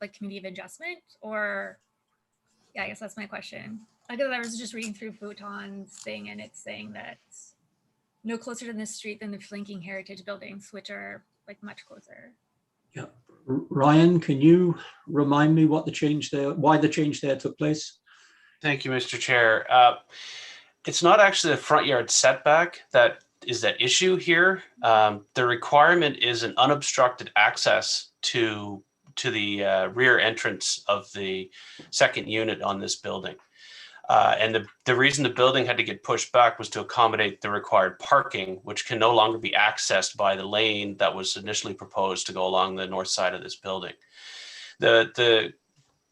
like Committee of Adjustment? Or, yeah, I guess that's my question. Because I was just reading through Photon's thing, and it's saying that no closer to this street than the flanking heritage buildings, which are like much closer. Yeah, Ryan, can you remind me what the change there, why the change there took place? Thank you, Mr. Chair. It's not actually the front yard setback that is the issue here. The requirement is an unobstructed access to the rear entrance of the second unit on this building. And the reason the building had to get pushed back was to accommodate the required parking, which can no longer be accessed by the lane that was initially proposed to go along the north side of this building. The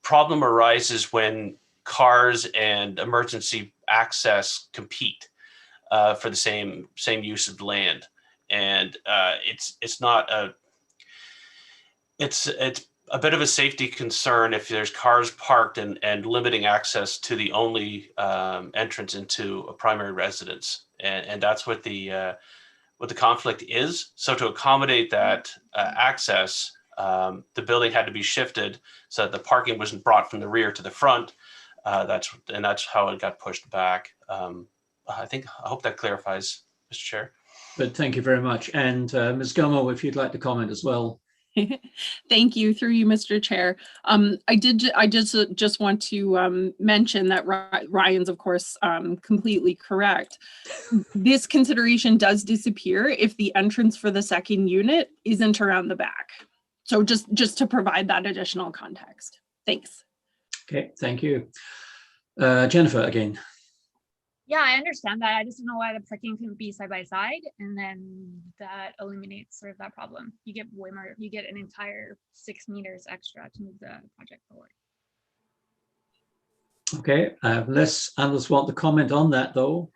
problem arises when cars and emergency access compete for the same use of the land, and it's a bit of a safety concern if there's cars parked and limiting access to the only entrance into a primary residence, and that's what the conflict is. So to accommodate that access, the building had to be shifted so that the parking wasn't brought from the rear to the front. That's how it got pushed back. I hope that clarifies, Mr. Chair. But thank you very much. And Ms. Gummo, if you'd like to comment as well. Thank you, through you, Mr. Chair. I just want to mention that Ryan's, of course, completely correct. This consideration does disappear if the entrance for the second unit isn't around the back. So just to provide that additional context. Thanks. Okay, thank you. Jennifer again. Yeah, I understand that. I just don't know why the parking couldn't be side by side, and then that eliminates sort of that problem. You get way more, you get an entire 6 meters extra to move the project forward. Okay, unless others want to comment on that though.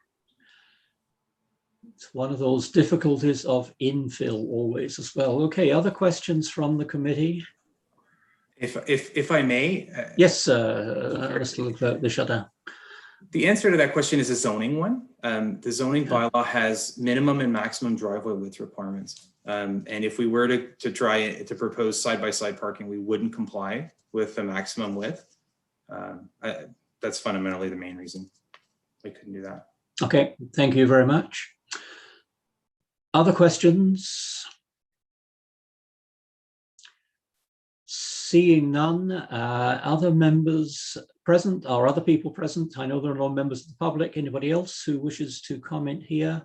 It's one of those difficulties of infill always as well. Okay, other questions from the committee? If I may. Yes, Mr. Deschardins. The answer to that question is a zoning one. The zoning bylaw has minimum and maximum driveway width requirements. And if we were to try to propose side-by-side parking, we wouldn't comply with the maximum width. That's fundamentally the main reason we couldn't do that. Okay, thank you very much. Other questions? Seeing none, other members present or other people present? I know there are no members of the public. Anybody else who wishes to comment here?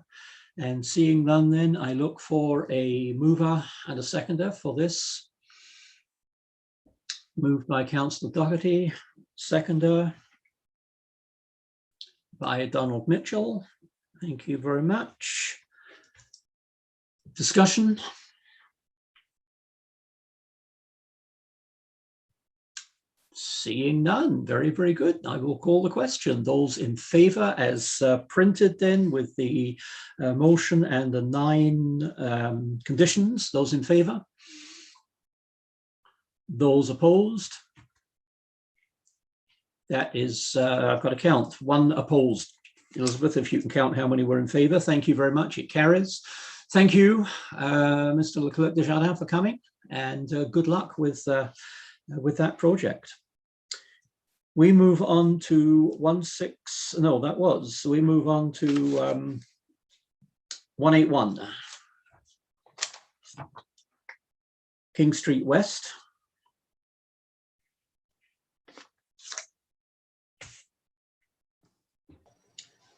And seeing none, then I look for a mover and a seconder for this. Moved by Councillor Doherty, seconder by Donald Mitchell. Thank you very much. Discussion? Seeing none, very, very good. I will call the question. Those in favour as printed then with the motion and the 9 conditions, those in favour? Those opposed? That is, I've got to count, 1 opposed. Elizabeth, if you can count how many were in favour, thank you very much, it carries. Thank you, Mr. Leclerc Desjardins, for coming, and good luck with that project. We move on to we move on to 181. King Street West.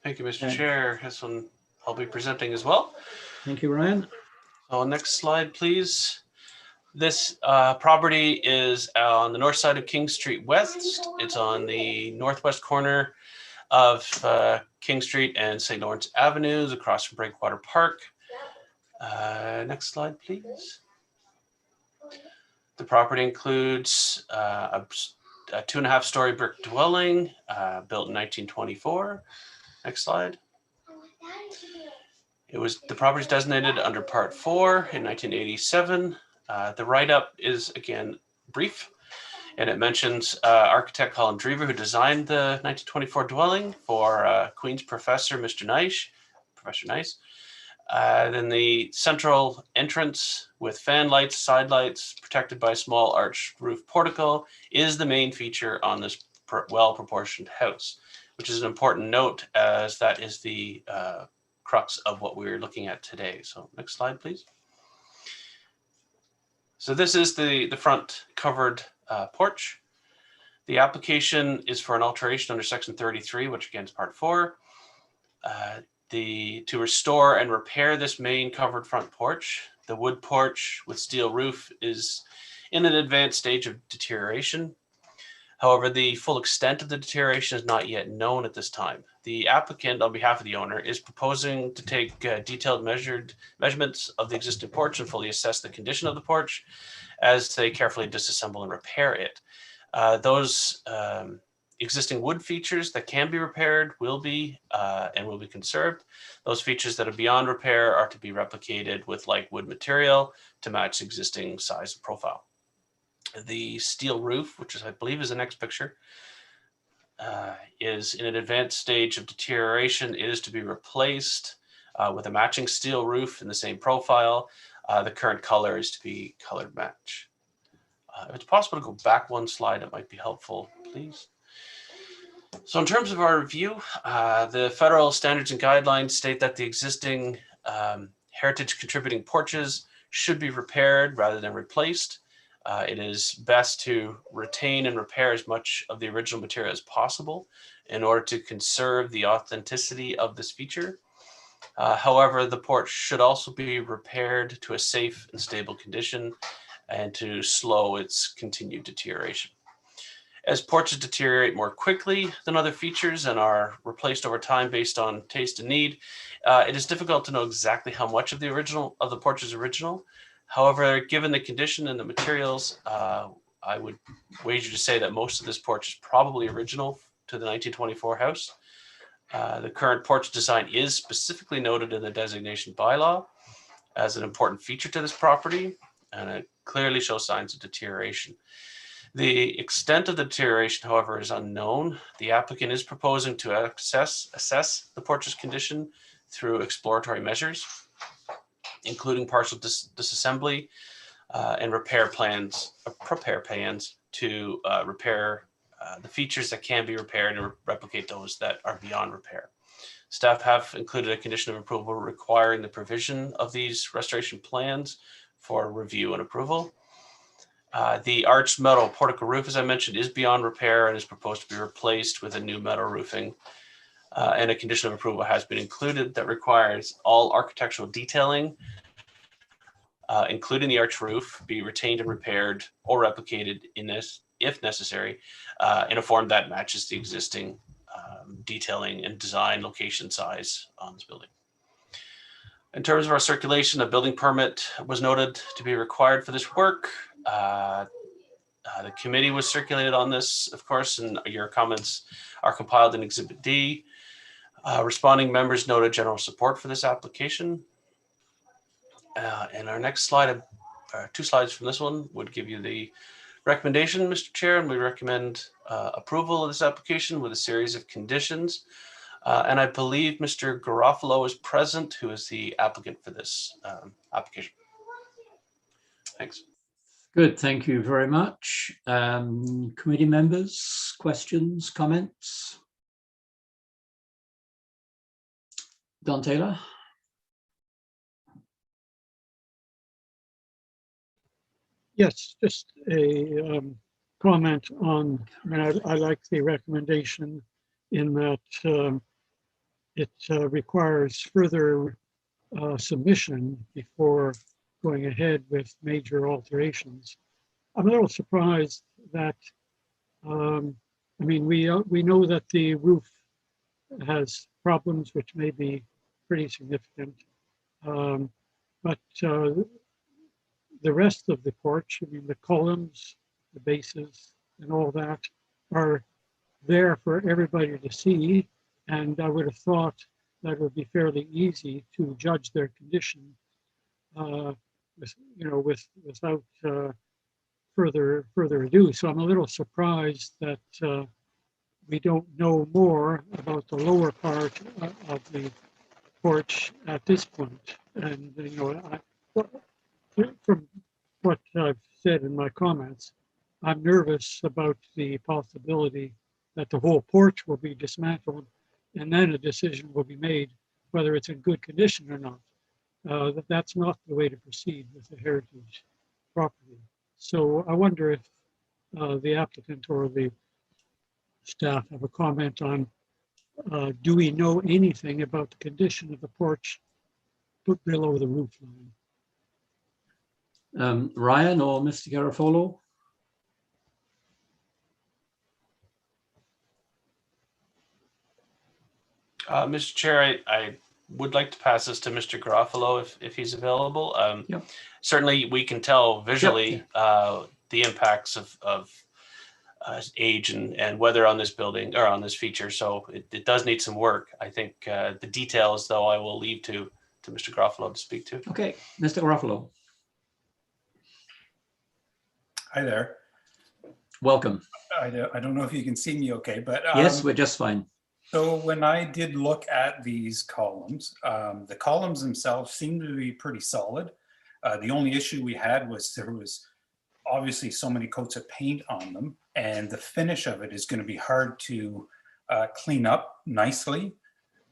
Thank you, Mr. Chair. This one I'll be presenting as well. Thank you, Ryan. So next slide, please. This property is on the north side of King Street West. It's on the northwest corner of King Street and St. Lawrence Avenues across from Breakwater Park. Next slide, please. The property includes a 2.5-story brick dwelling built in 1924. Next slide. The property is designated under Part 4 in 1987. The write-up is, again, brief, and it mentions architect Colin Drever, who designed the 1924 dwelling for Queen's professor, Professor Nice. Then the central entrance with fan lights, side lights, protected by a small arched roof portico, is the main feature on this well-proportioned house, which is an important note as that is the crux of what we're looking at today. So next slide, please. So this is the front covered porch. The application is for an alteration under Section 33, which again is Part 4. To restore and repair this main covered front porch. The wood porch with steel roof is in an advanced stage of deterioration. However, the full extent of the deterioration is not yet known at this time. The applicant, on behalf of the owner, is proposing to take detailed measurements of the existing porch and fully assess the condition of the porch as they carefully disassemble and repair it. Those existing wood features that can be repaired will be conserved. Those features that are beyond repair are to be replicated with light wood material to match existing size and profile. The steel roof, which is, I believe, is the next picture, is in an advanced stage of deterioration. It is to be replaced with a matching steel roof in the same profile. The current color is to be colored match. If it's possible to go back 1 slide, it might be helpful, please. So in terms of our review, the federal standards and guidelines state that the existing heritage contributing porches should be repaired rather than replaced. It is best to retain and repair as much of the original material as possible in order to conserve the authenticity of this feature. However, the porch should also be repaired to a safe and stable condition and to slow its continued deterioration. As porches deteriorate more quickly than other features and are replaced over time based on taste and need, it is difficult to know exactly how much of the porch is original. However, given the condition and the materials, I would wager to say that most of this porch is probably original to the 1924 house. The current porch design is specifically noted in the designation bylaw as an important feature to this property, and it clearly shows signs of deterioration. The extent of the deterioration, however, is unknown. The applicant is proposing to assess the porch's condition through exploratory measures, including partial disassembly and prepare plans to repair the features that can be repaired and replicate those that are beyond repair. Staff have included a condition of approval requiring the provision of these restoration plans for review and approval. The arched metal portico roof, as I mentioned, is beyond repair and is proposed to be replaced with a new metal roofing. And a condition of approval has been included that requires all architectural detailing, including the arch roof, be retained and repaired or replicated in this, if necessary, in a form that matches the existing detailing and design location size on this building. In terms of our circulation, a building permit was noted to be required for this work. The committee was circulated on this, of course, and your comments are compiled in Exhibit D. Responding members noted general support for this application. And our next slide, 2 slides from this one, would give you the recommendation, Mr. Chair, and we recommend approval of this application with a series of conditions. And I believe Mr. Garofalo is present, who is the applicant for this application. Thanks. Good, thank you very much. Committee members, questions, comments? Don Taylor? Yes, just a comment on, I mean, I like the recommendation in that it requires further submission before going ahead with major alterations. I'm a little surprised that, I mean, we know that the roof has problems which may be pretty significant, but the rest of the porch, I mean, the columns, the bases, and all that are there for everybody to see. And I would have thought that it would be fairly easy to judge their condition, without further ado. So I'm a little surprised that we don't know more about the lower part of the porch at this point. And from what I've said in my comments, I'm nervous about the possibility that the whole porch will be dismantled and then a decision will be made whether it's in good condition or not. That's not the way to proceed with a heritage property. So I wonder if the applicant or the staff have a comment on, do we know anything about the condition of the porch below the roof line? Ryan or Mr. Garofalo? Mr. Chair, I would like to pass this to Mr. Garofalo if he's available. Yep. Certainly, we can tell visually the impacts of age and weather on this building or on this feature. So it does need some work. I think the details, though, I will leave to Mr. Garofalo to speak to. Okay, Mr. Garofalo. Hi there. Welcome. I don't know if you can see me okay, but yes, we're just fine. So when I did look at these columns, the columns themselves seem to be pretty solid. The only issue we had was there was obviously so many coats of paint on them, and the finish of it is going to be hard to clean up nicely.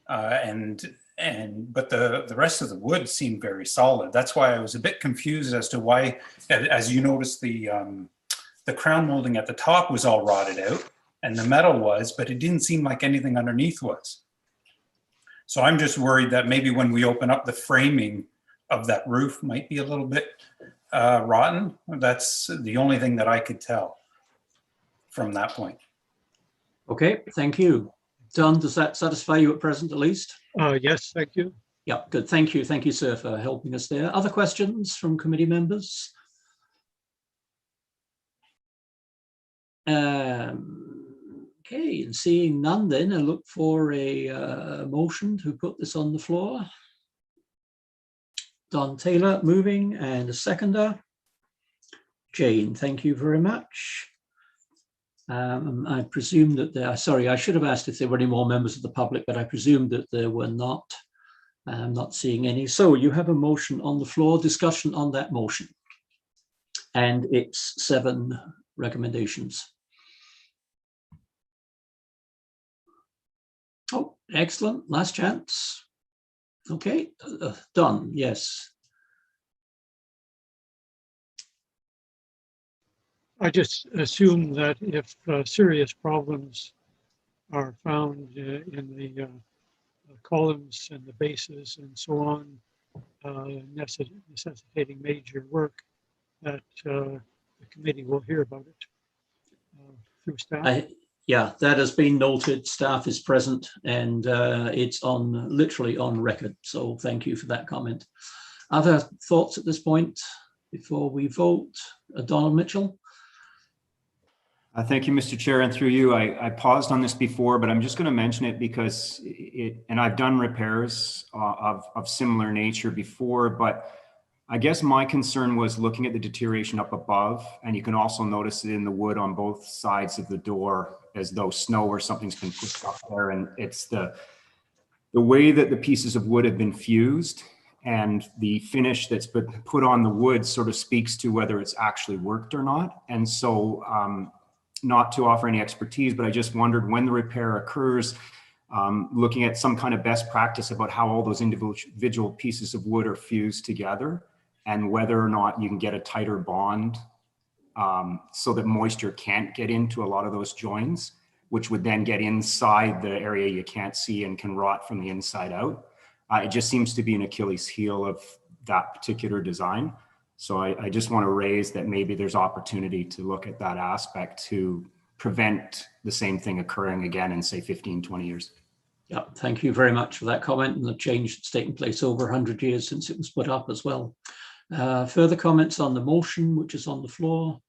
But the rest of the wood seemed very solid. That's why I was a bit confused as to why, as you noticed, the crown molding at the top was all rotted out and the metal was, but it didn't seem like anything underneath was. So I'm just worried that maybe when we open up the framing of that roof might be a little bit rotten. That's the only thing that I could tell. from that point. Okay, thank you. Don, does that satisfy you at present at least? Yes, thank you. Yeah, good. Thank you. Thank you, sir, for helping us there. Other questions from committee members? Okay, and seeing none then, I look for a motion to put this on the floor. Don Taylor moving and a seconder. Jane, thank you very much. I presume that there, sorry, I should have asked if there were any more members of the public, but I presume that there were not. I'm not seeing any. So you have a motion on the floor, discussion on that motion. And it's 7 recommendations. Oh, excellent. Last chance. Okay, done. Yes. I just assume that if serious problems are found in the columns and the bases and so on, necessitating major work, that the committee will hear about it through staff. Yeah, that has been noted. Staff is present and it's on literally on record. So thank you for that comment. Other thoughts at this point before we vote? Donald Mitchell. Thank you, Mr. Chair, and through you, I paused on this before, but I'm just going to mention it because and I've done repairs of similar nature before, but I guess my concern was looking at the deterioration up above, and you can also notice it in the wood on both sides of the door as though snow or something's been pushed up there, and it's the way that the pieces of wood have been fused and the finish that's been put on the wood sort of speaks to whether it's actually worked or not. And so not to offer any expertise, but I just wondered when the repair occurs, looking at some kind of best practice about how all those individual pieces of wood are fused together and whether or not you can get a tighter bond so that moisture can't get into a lot of those joins, which would then get inside the area you can't see and can rot from the inside out. It just seems to be an Achilles heel of that particular design. So I just want to raise that maybe there's opportunity to look at that aspect to prevent the same thing occurring again in say 15, 20 years. Yeah, thank you very much for that comment, and the change that's taken place over 100 years since it was put up as well. Further comments on the motion, which is on the floor?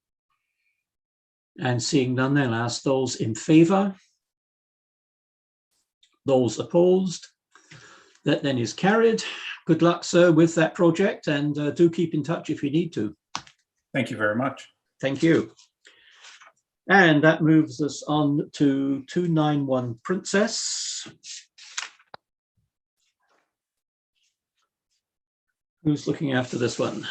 And seeing none, then I'll ask those in favour. Those opposed? That then is carried. Good luck, sir, with that project, and do keep in touch if you need to. Thank you very much. Thank you. And that moves us on to 291 Princess. Who's looking after this one?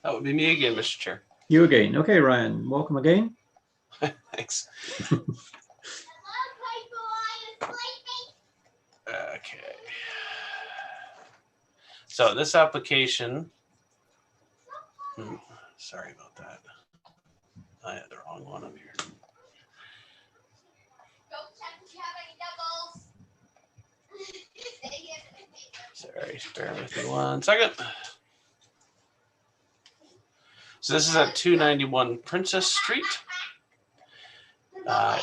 That would be me again, Mr. Chair. You again. Okay, Ryan, welcome again. Thanks. Okay. So this application, sorry about that. I had the wrong one up here. Sorry, bear with me 1 second. So this is at 291 Princess Street.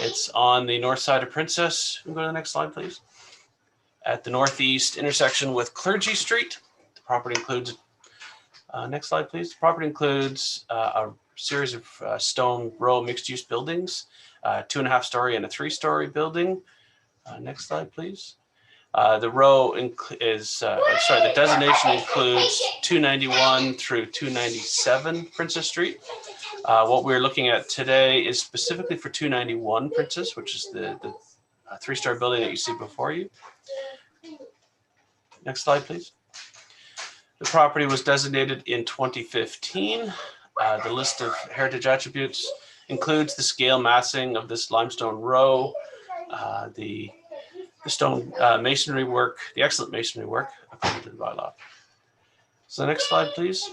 It's on the north side of Princess. Can we go to the next slide, please? At the northeast intersection with Clergy Street. The property includes, next slide, please. The property includes a series of stone row mixed-use buildings, 2.5-story and a 3-story building. Next slide, please. The row the designation includes 291 through 297 Princess Street. What we're looking at today is specifically for 291 Princess, which is the 3-story building that you see before you. Next slide, please. The property was designated in 2015. The list of heritage attributes includes the scale massing of this limestone row, the stone masonry work, the excellent masonry work according to the bylaw. So next slide, please.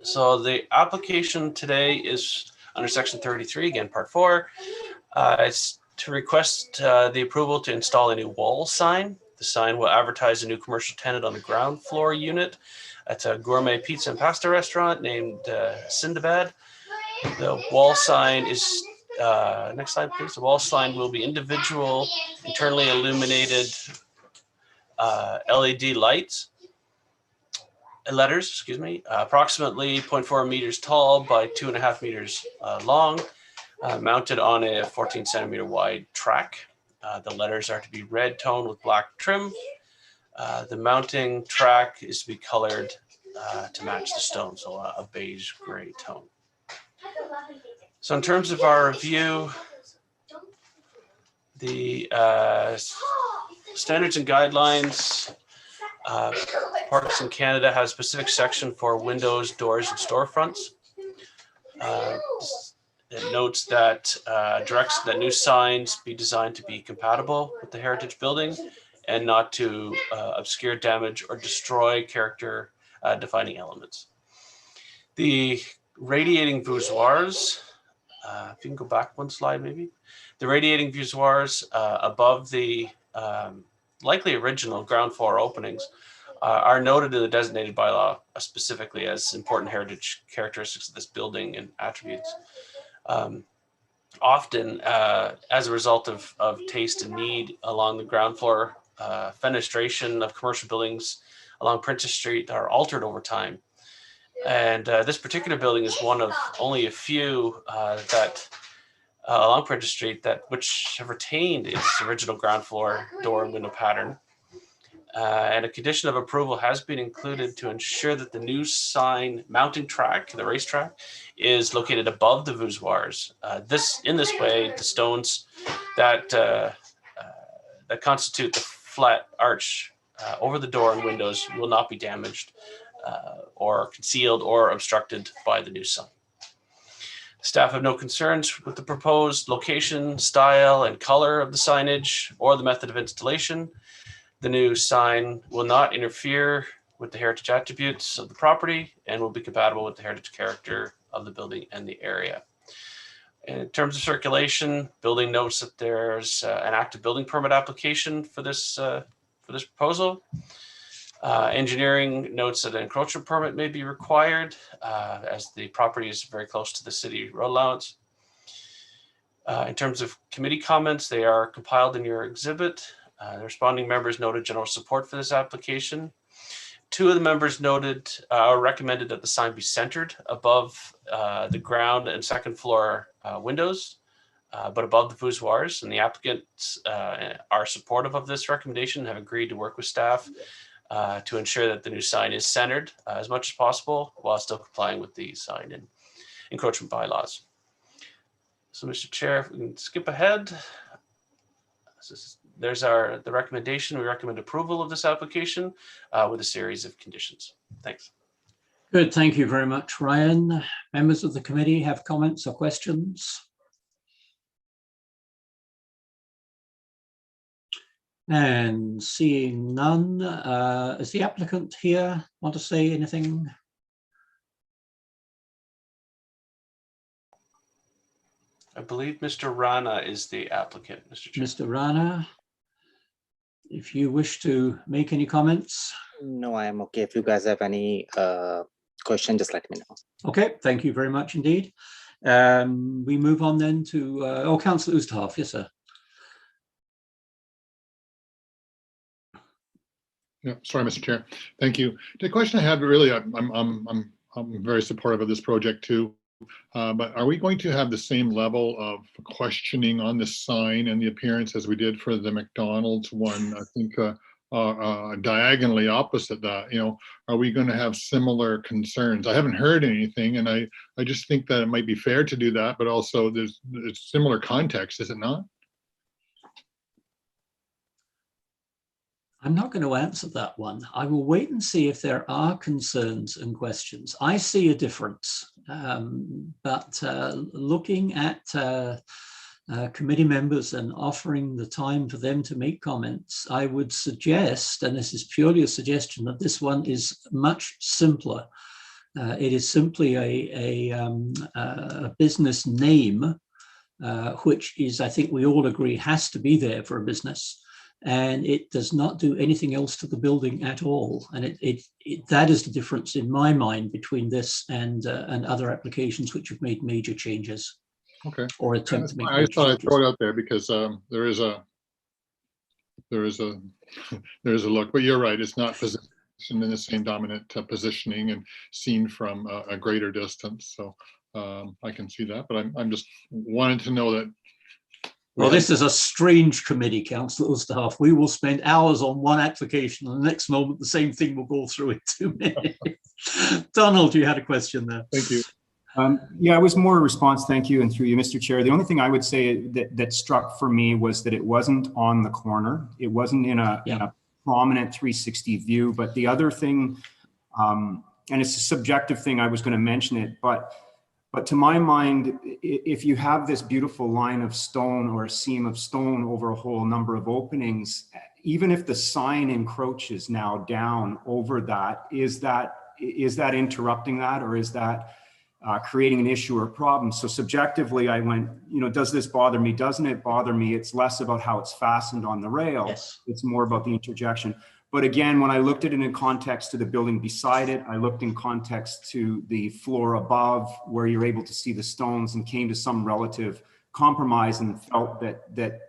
So the application today is under section 33, again, part 4. It's to request the approval to install a new wall sign The sign will advertise a new commercial tenant on the ground floor unit. It's a gourmet pizza and pasta restaurant named Sindbad. The wall sign is, next slide please. The wall sign will be individual, internally illuminated LED letters, approximately 0.4 meters tall by 2.5 meters long, mounted on a 14 centimeter wide track. The letters are to be red tone with black trim. The mounting track is to be colored to match the stone, so a beige gray tone. So in terms of our review, the standards and guidelines, Parks in Canada has a specific section for windows, doors, and storefronts. It notes that directs that new signs be designed to be compatible with the heritage building and not to obscure, damage, or destroy character defining elements. The radiating voussoirs, if you can go back one slide maybe. The radiating voussoirs above the likely original ground floor openings are noted in the designated bylaw specifically as important heritage characteristics of this building and attributes. Often, as a result of taste and need along the ground floor, fenestration of commercial buildings along Princess Street are altered over time. And this particular building is one of only a few that along Princess Street which have retained its original ground floor door and window pattern. And a condition of approval has been included to ensure that the new sign mounting track, the racetrack, is located above the voussoirs. In this way, the stones that constitute the flat arch over the door and windows will not be damaged or concealed or obstructed by the new sign. Staff have no concerns with the proposed location, style, and color of the signage or the method of installation. The new sign will not interfere with the heritage attributes of the property and will be compatible with the heritage character of the building and the area. In terms of circulation, building notes that there's an active building permit application for this proposal. Engineering notes that an encroachment permit may be required as the property is very close to the city road allowance. In terms of committee comments, they are compiled in your exhibit. The responding members noted general support for this application. Two of the members recommended that the sign be centered above the ground and second floor windows, but above the voussoirs, and the applicants are supportive of this recommendation and have agreed to work with staff to ensure that the new sign is centered as much as possible while still complying with the sign and encroachment bylaws. So, Mr. Chair, if we can skip ahead. There's the recommendation. We recommend approval of this application with a series of conditions. Thanks. Good, thank you very much, Ryan. Members of the committee have comments or questions? And seeing none, is the applicant here? Want to say anything? I believe Mr. Rana is the applicant, Mr. Chair. Mr. Rana, if you wish to make any comments. No, I am okay. If you guys have any question, just let me know. Okay, thank you very much indeed. We move on then to, Councillor Oosterhoff, yes, sir. Yeah, sorry, Mr. Chair. Thank you. The question I have really, I'm very supportive of this project too. But are we going to have the same level of questioning on the sign and the appearance as we did for the McDonald's one? I think diagonally opposite that, are we going to have similar concerns? I haven't heard anything, and I just think that it might be fair to do that, but also it's similar context, is it not? I'm not going to answer that one. I will wait and see if there are concerns and questions. I see a difference, but looking at committee members and offering the time for them to make comments, I would suggest, and this is purely a suggestion, that this one is much simpler. It is simply a business name, which is, I think we all agree, has to be there for a business. and it does not do anything else to the building at all. And that is the difference in my mind between this and other applications which have made major changes. Okay. Or attempt to make. I just thought I'd throw it out there because there is a look, but you're right. It's not positioned in the same dominant positioning and seen from a greater distance. So I can see that, but I'm just wanted to know that. Well, this is a strange committee, Councillor Oosterhoff. We will spend hours on one application, and the next moment the same thing will go through in 2 minutes. Donald, you had a question there. Thank you. Yeah, it was more a response, thank you, and through you, Mr. Chair. The only thing I would say that struck for me was that it wasn't on the corner. It wasn't in a prominent 360 view, but the other thing, and it's a subjective thing, I was going to mention it, but to my mind, if you have this beautiful line of stone or a seam of stone over a whole number of openings, even if the sign encroaches now down over that, is that interrupting that, or is that creating an issue or a problem? So subjectively, I went, does this bother me? Doesn't it bother me? It's less about how it's fastened on the rail. Yes. It's more about the interjection. But again, when I looked at it in context to the building beside it, I looked in context to the floor above where you're able to see the stones, and came to some relative compromise and felt that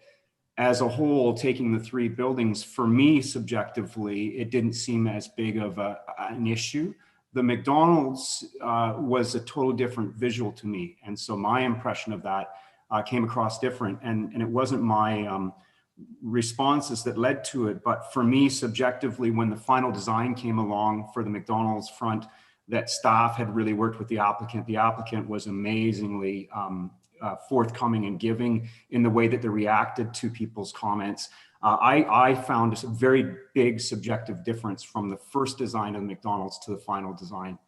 as a whole, taking the three buildings, for me subjectively, it didn't seem as big of an issue. The McDonald's was a total different visual to me. And so my impression of that came across different, and it wasn't my responses that led to it. But for me, subjectively, when the final design came along for the McDonald's front, that staff had really worked with the applicant was amazingly forthcoming and giving in the way that they reacted to people's comments. I found a very big subjective difference from the first design of McDonald's to the final design.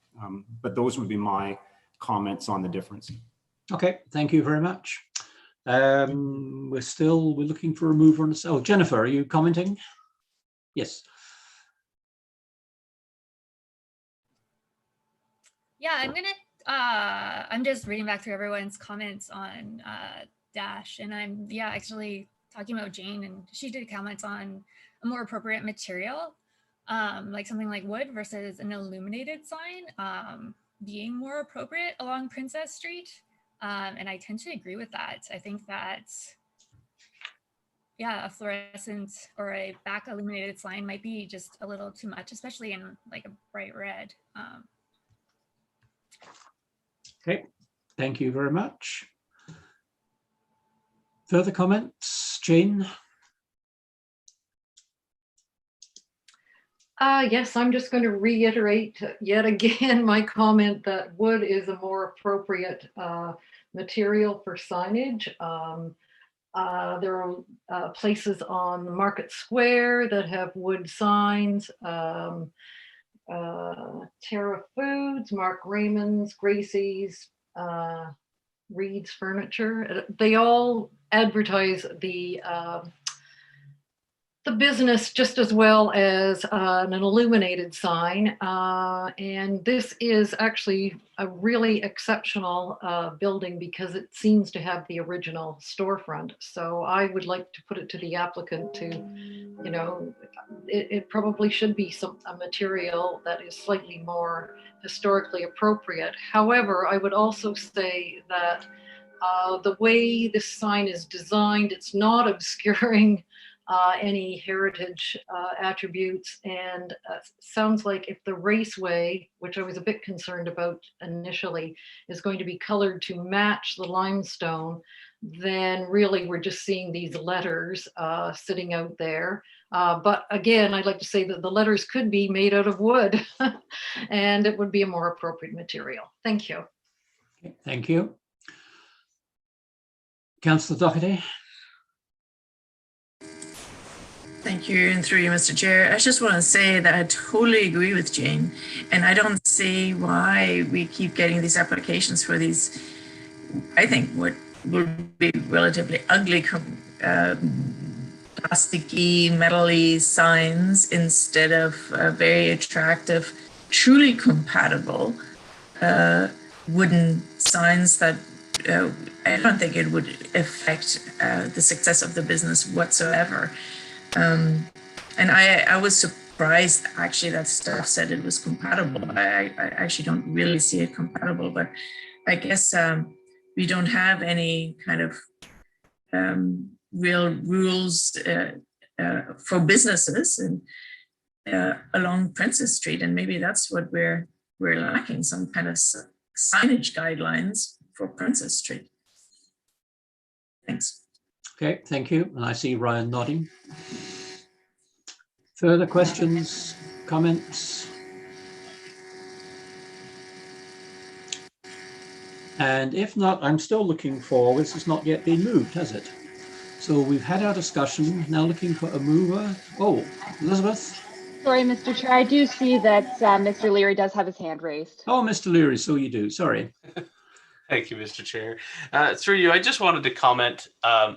But those would be my comments on the difference. Okay, thank you very much. We're looking for a mover on this. Oh, Jennifer, are you commenting? Yes. Yeah, I'm just reading back through everyone's comments on Dash, and I'm actually talking about Jane, and she did comment on a more appropriate material, like something like wood versus an illuminated sign being more appropriate along Princess Street. And I tend to agree with that. I think that, a fluorescent or a back illuminated sign might be just a little too much, especially in like a bright red. Okay, thank you very much. Further comments, Jane? Yes, I'm just going to reiterate yet again my comment that wood is a more appropriate material for signage. There are places on the Market Square that have wood signs. Terra Foods, Mark Raymond's, Gracie's, Reed's Furniture. They all advertise the business just as well as an illuminated sign. And this is actually a really exceptional building because it seems to have the original storefront. So I would like to put it to the applicant to, it probably should be a material that is slightly more historically appropriate. However, I would also say that the way this sign is designed, it's not obscuring any heritage attributes, and sounds like if the raceway, which I was a bit concerned about initially, is going to be colored to match the limestone, then really we're just seeing these letters sitting out there. But again, I'd like to say that the letters could be made out of wood and it would be a more appropriate material. Thank you. Okay, thank you. Councillor Doherty. Thank you, and through you, Mr. Chair. I just want to say that I totally agree with Jane, and I don't see why we keep getting these applications for these, I think, what would be relatively ugly, plasticky, metal-y signs instead of very attractive, truly compatible wooden signs that I don't think it would affect the success of the business whatsoever. And I was surprised actually that staff said it was compatible. I actually don't really see it compatible, but I guess we don't have any kind of real rules for businesses and along Princess Street, and maybe that's what we're lacking, some kind of signage guidelines for Princess Street. Thanks. Okay, thank you. And I see Ryan nodding. Further questions, comments? And if not, I'm still looking for, this has not yet been moved, has it? So we've had our discussion, now looking for a mover. Oh, Elizabeth? Sorry, Mr. Chair, I do see that Mr. Leary does have his hand raised. Oh, Mr. Leary, so you do, sorry. Thank you, Mr. Chair. Through you, I just wanted to comment. A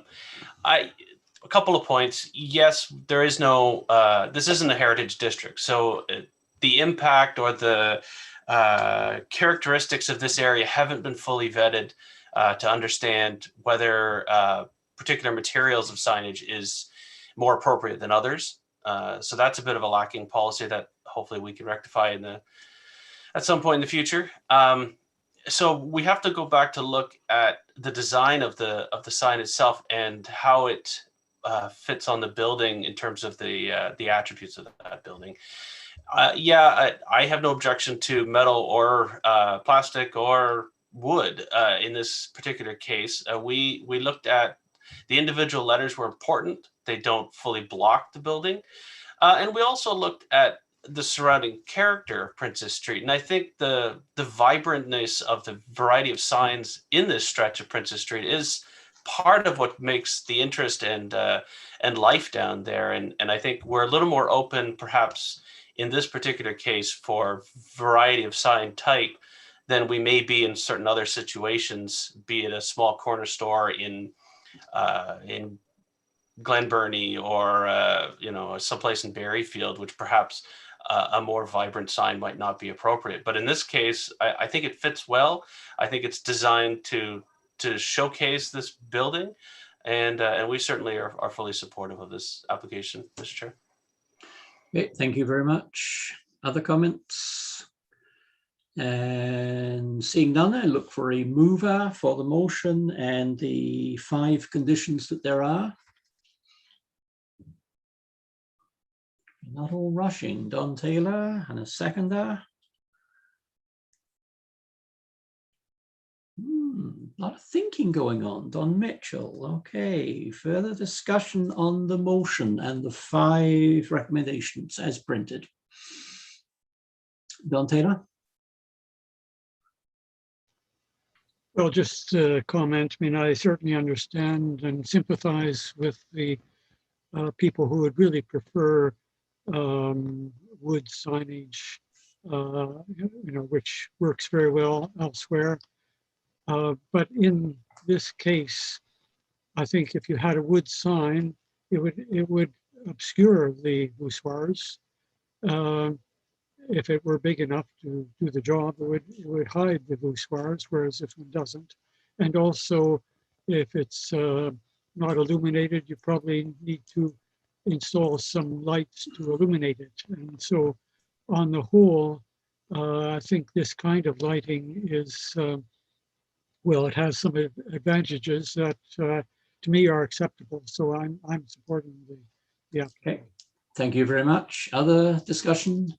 couple of points. Yes, there is no, this isn't a heritage district. So the impact or the characteristics of this area haven't been fully vetted to understand whether particular materials of signage is more appropriate than others. So that's a bit of a lacking policy that hopefully we can rectify at some point in the future. So we have to go back to look at the design of the sign itself and how it fits on the building in terms of the attributes of that building. I have no objection to metal or plastic or wood in this particular case. We looked at the individual letters were important. They don't fully block the building. And we also looked at the surrounding character of Princess Street. And I think the vibrantness of the variety of signs in this stretch of Princess Street is part of what makes the interest and life down there. And I think we're a little more open, perhaps in this particular case, for variety of sign type than we may be in certain other situations, be it a small corner store in Glen Burnie or someplace in Berryfield, which perhaps a more vibrant sign might not be appropriate. But in this case, I think it fits well. I think it's designed to showcase this building, and we certainly are fully supportive of this application, Mr. Chair. Okay, thank you very much. Other comments? And seeing none, I look for a mover for the motion and the 5 conditions that there are. Not all rushing. Don Taylor and a seconder. A lot of thinking going on. Don Mitchell. Okay, further discussion on the motion and the 5 recommendations as printed. Don Taylor. Well, just comment. I mean, I certainly understand and sympathize with the people who would really prefer wood signage, which works very well elsewhere. But in this case, I think if you had a wood sign, it would obscure the voussoirs. If it were big enough to do the job, it would hide the voussoirs, whereas if it doesn't. And also, if it's not illuminated, you probably need to install some lights to illuminate it. And so on the whole, I think this kind of lighting is, well, it has some advantages that to me are acceptable. So I'm supporting the application. Okay, thank you very much. Other discussion?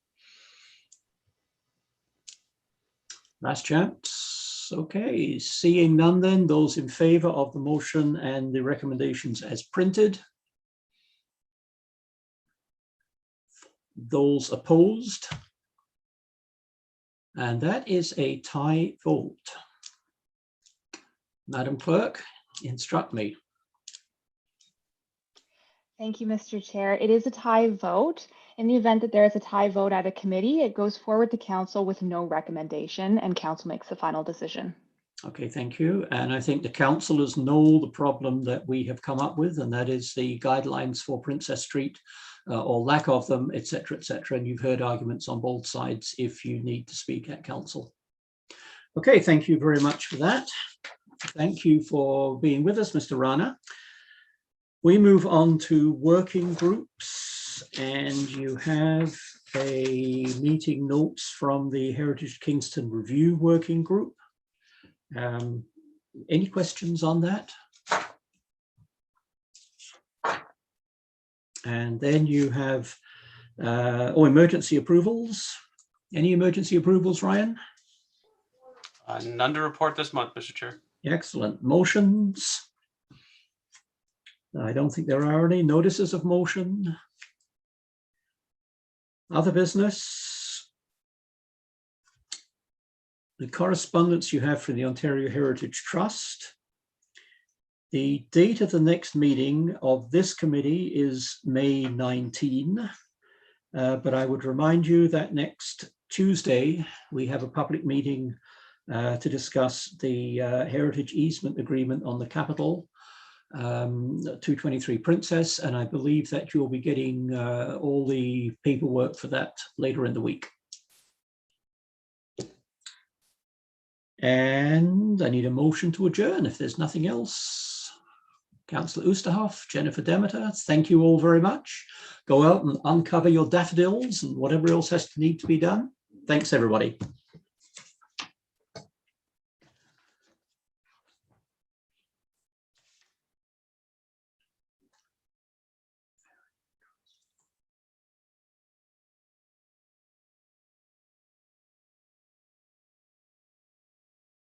Last chance. Okay, seeing none then, those in favor of the motion and the recommendations as printed. Those opposed. And that is a tie vote. Madam Clerk, instruct me. Thank you, Mr. Chair. It is a tie vote. In the event that there is a tie vote at a committee, it goes forward to council with no recommendation and council makes the final decision. Okay, thank you. And I think the councillors know the problem that we have come up with, and that is the guidelines for Princess Street or lack of them, etc., etc. And you've heard arguments on both sides if you need to speak at council. Okay, thank you very much for that. Thank you for being with us, Mr. Rana. We move on to working groups, and you have a meeting notes from the Heritage Kingston Review Working Group. Any questions on that? And then you have emergency approvals. Any emergency approvals, Ryan? None to report this month, Mr. Chair. Excellent. Motions? I don't think there are any. Notices of motion? Other business? The correspondence you have from the Ontario Heritage Trust. The date of the next meeting of this committee is May 19, but I would remind you that next Tuesday we have a public meeting to discuss the Heritage Easement Agreement on the Capitol, 223 Princess, and I believe that you'll be getting all the paperwork for that later in the week. And I need a motion to adjourn if there's nothing else. Councillor Oosterhoff, Jennifer Demeter, thank you all very much. Go out and uncover your daffodils and whatever else has to need to be done. Thanks, everybody.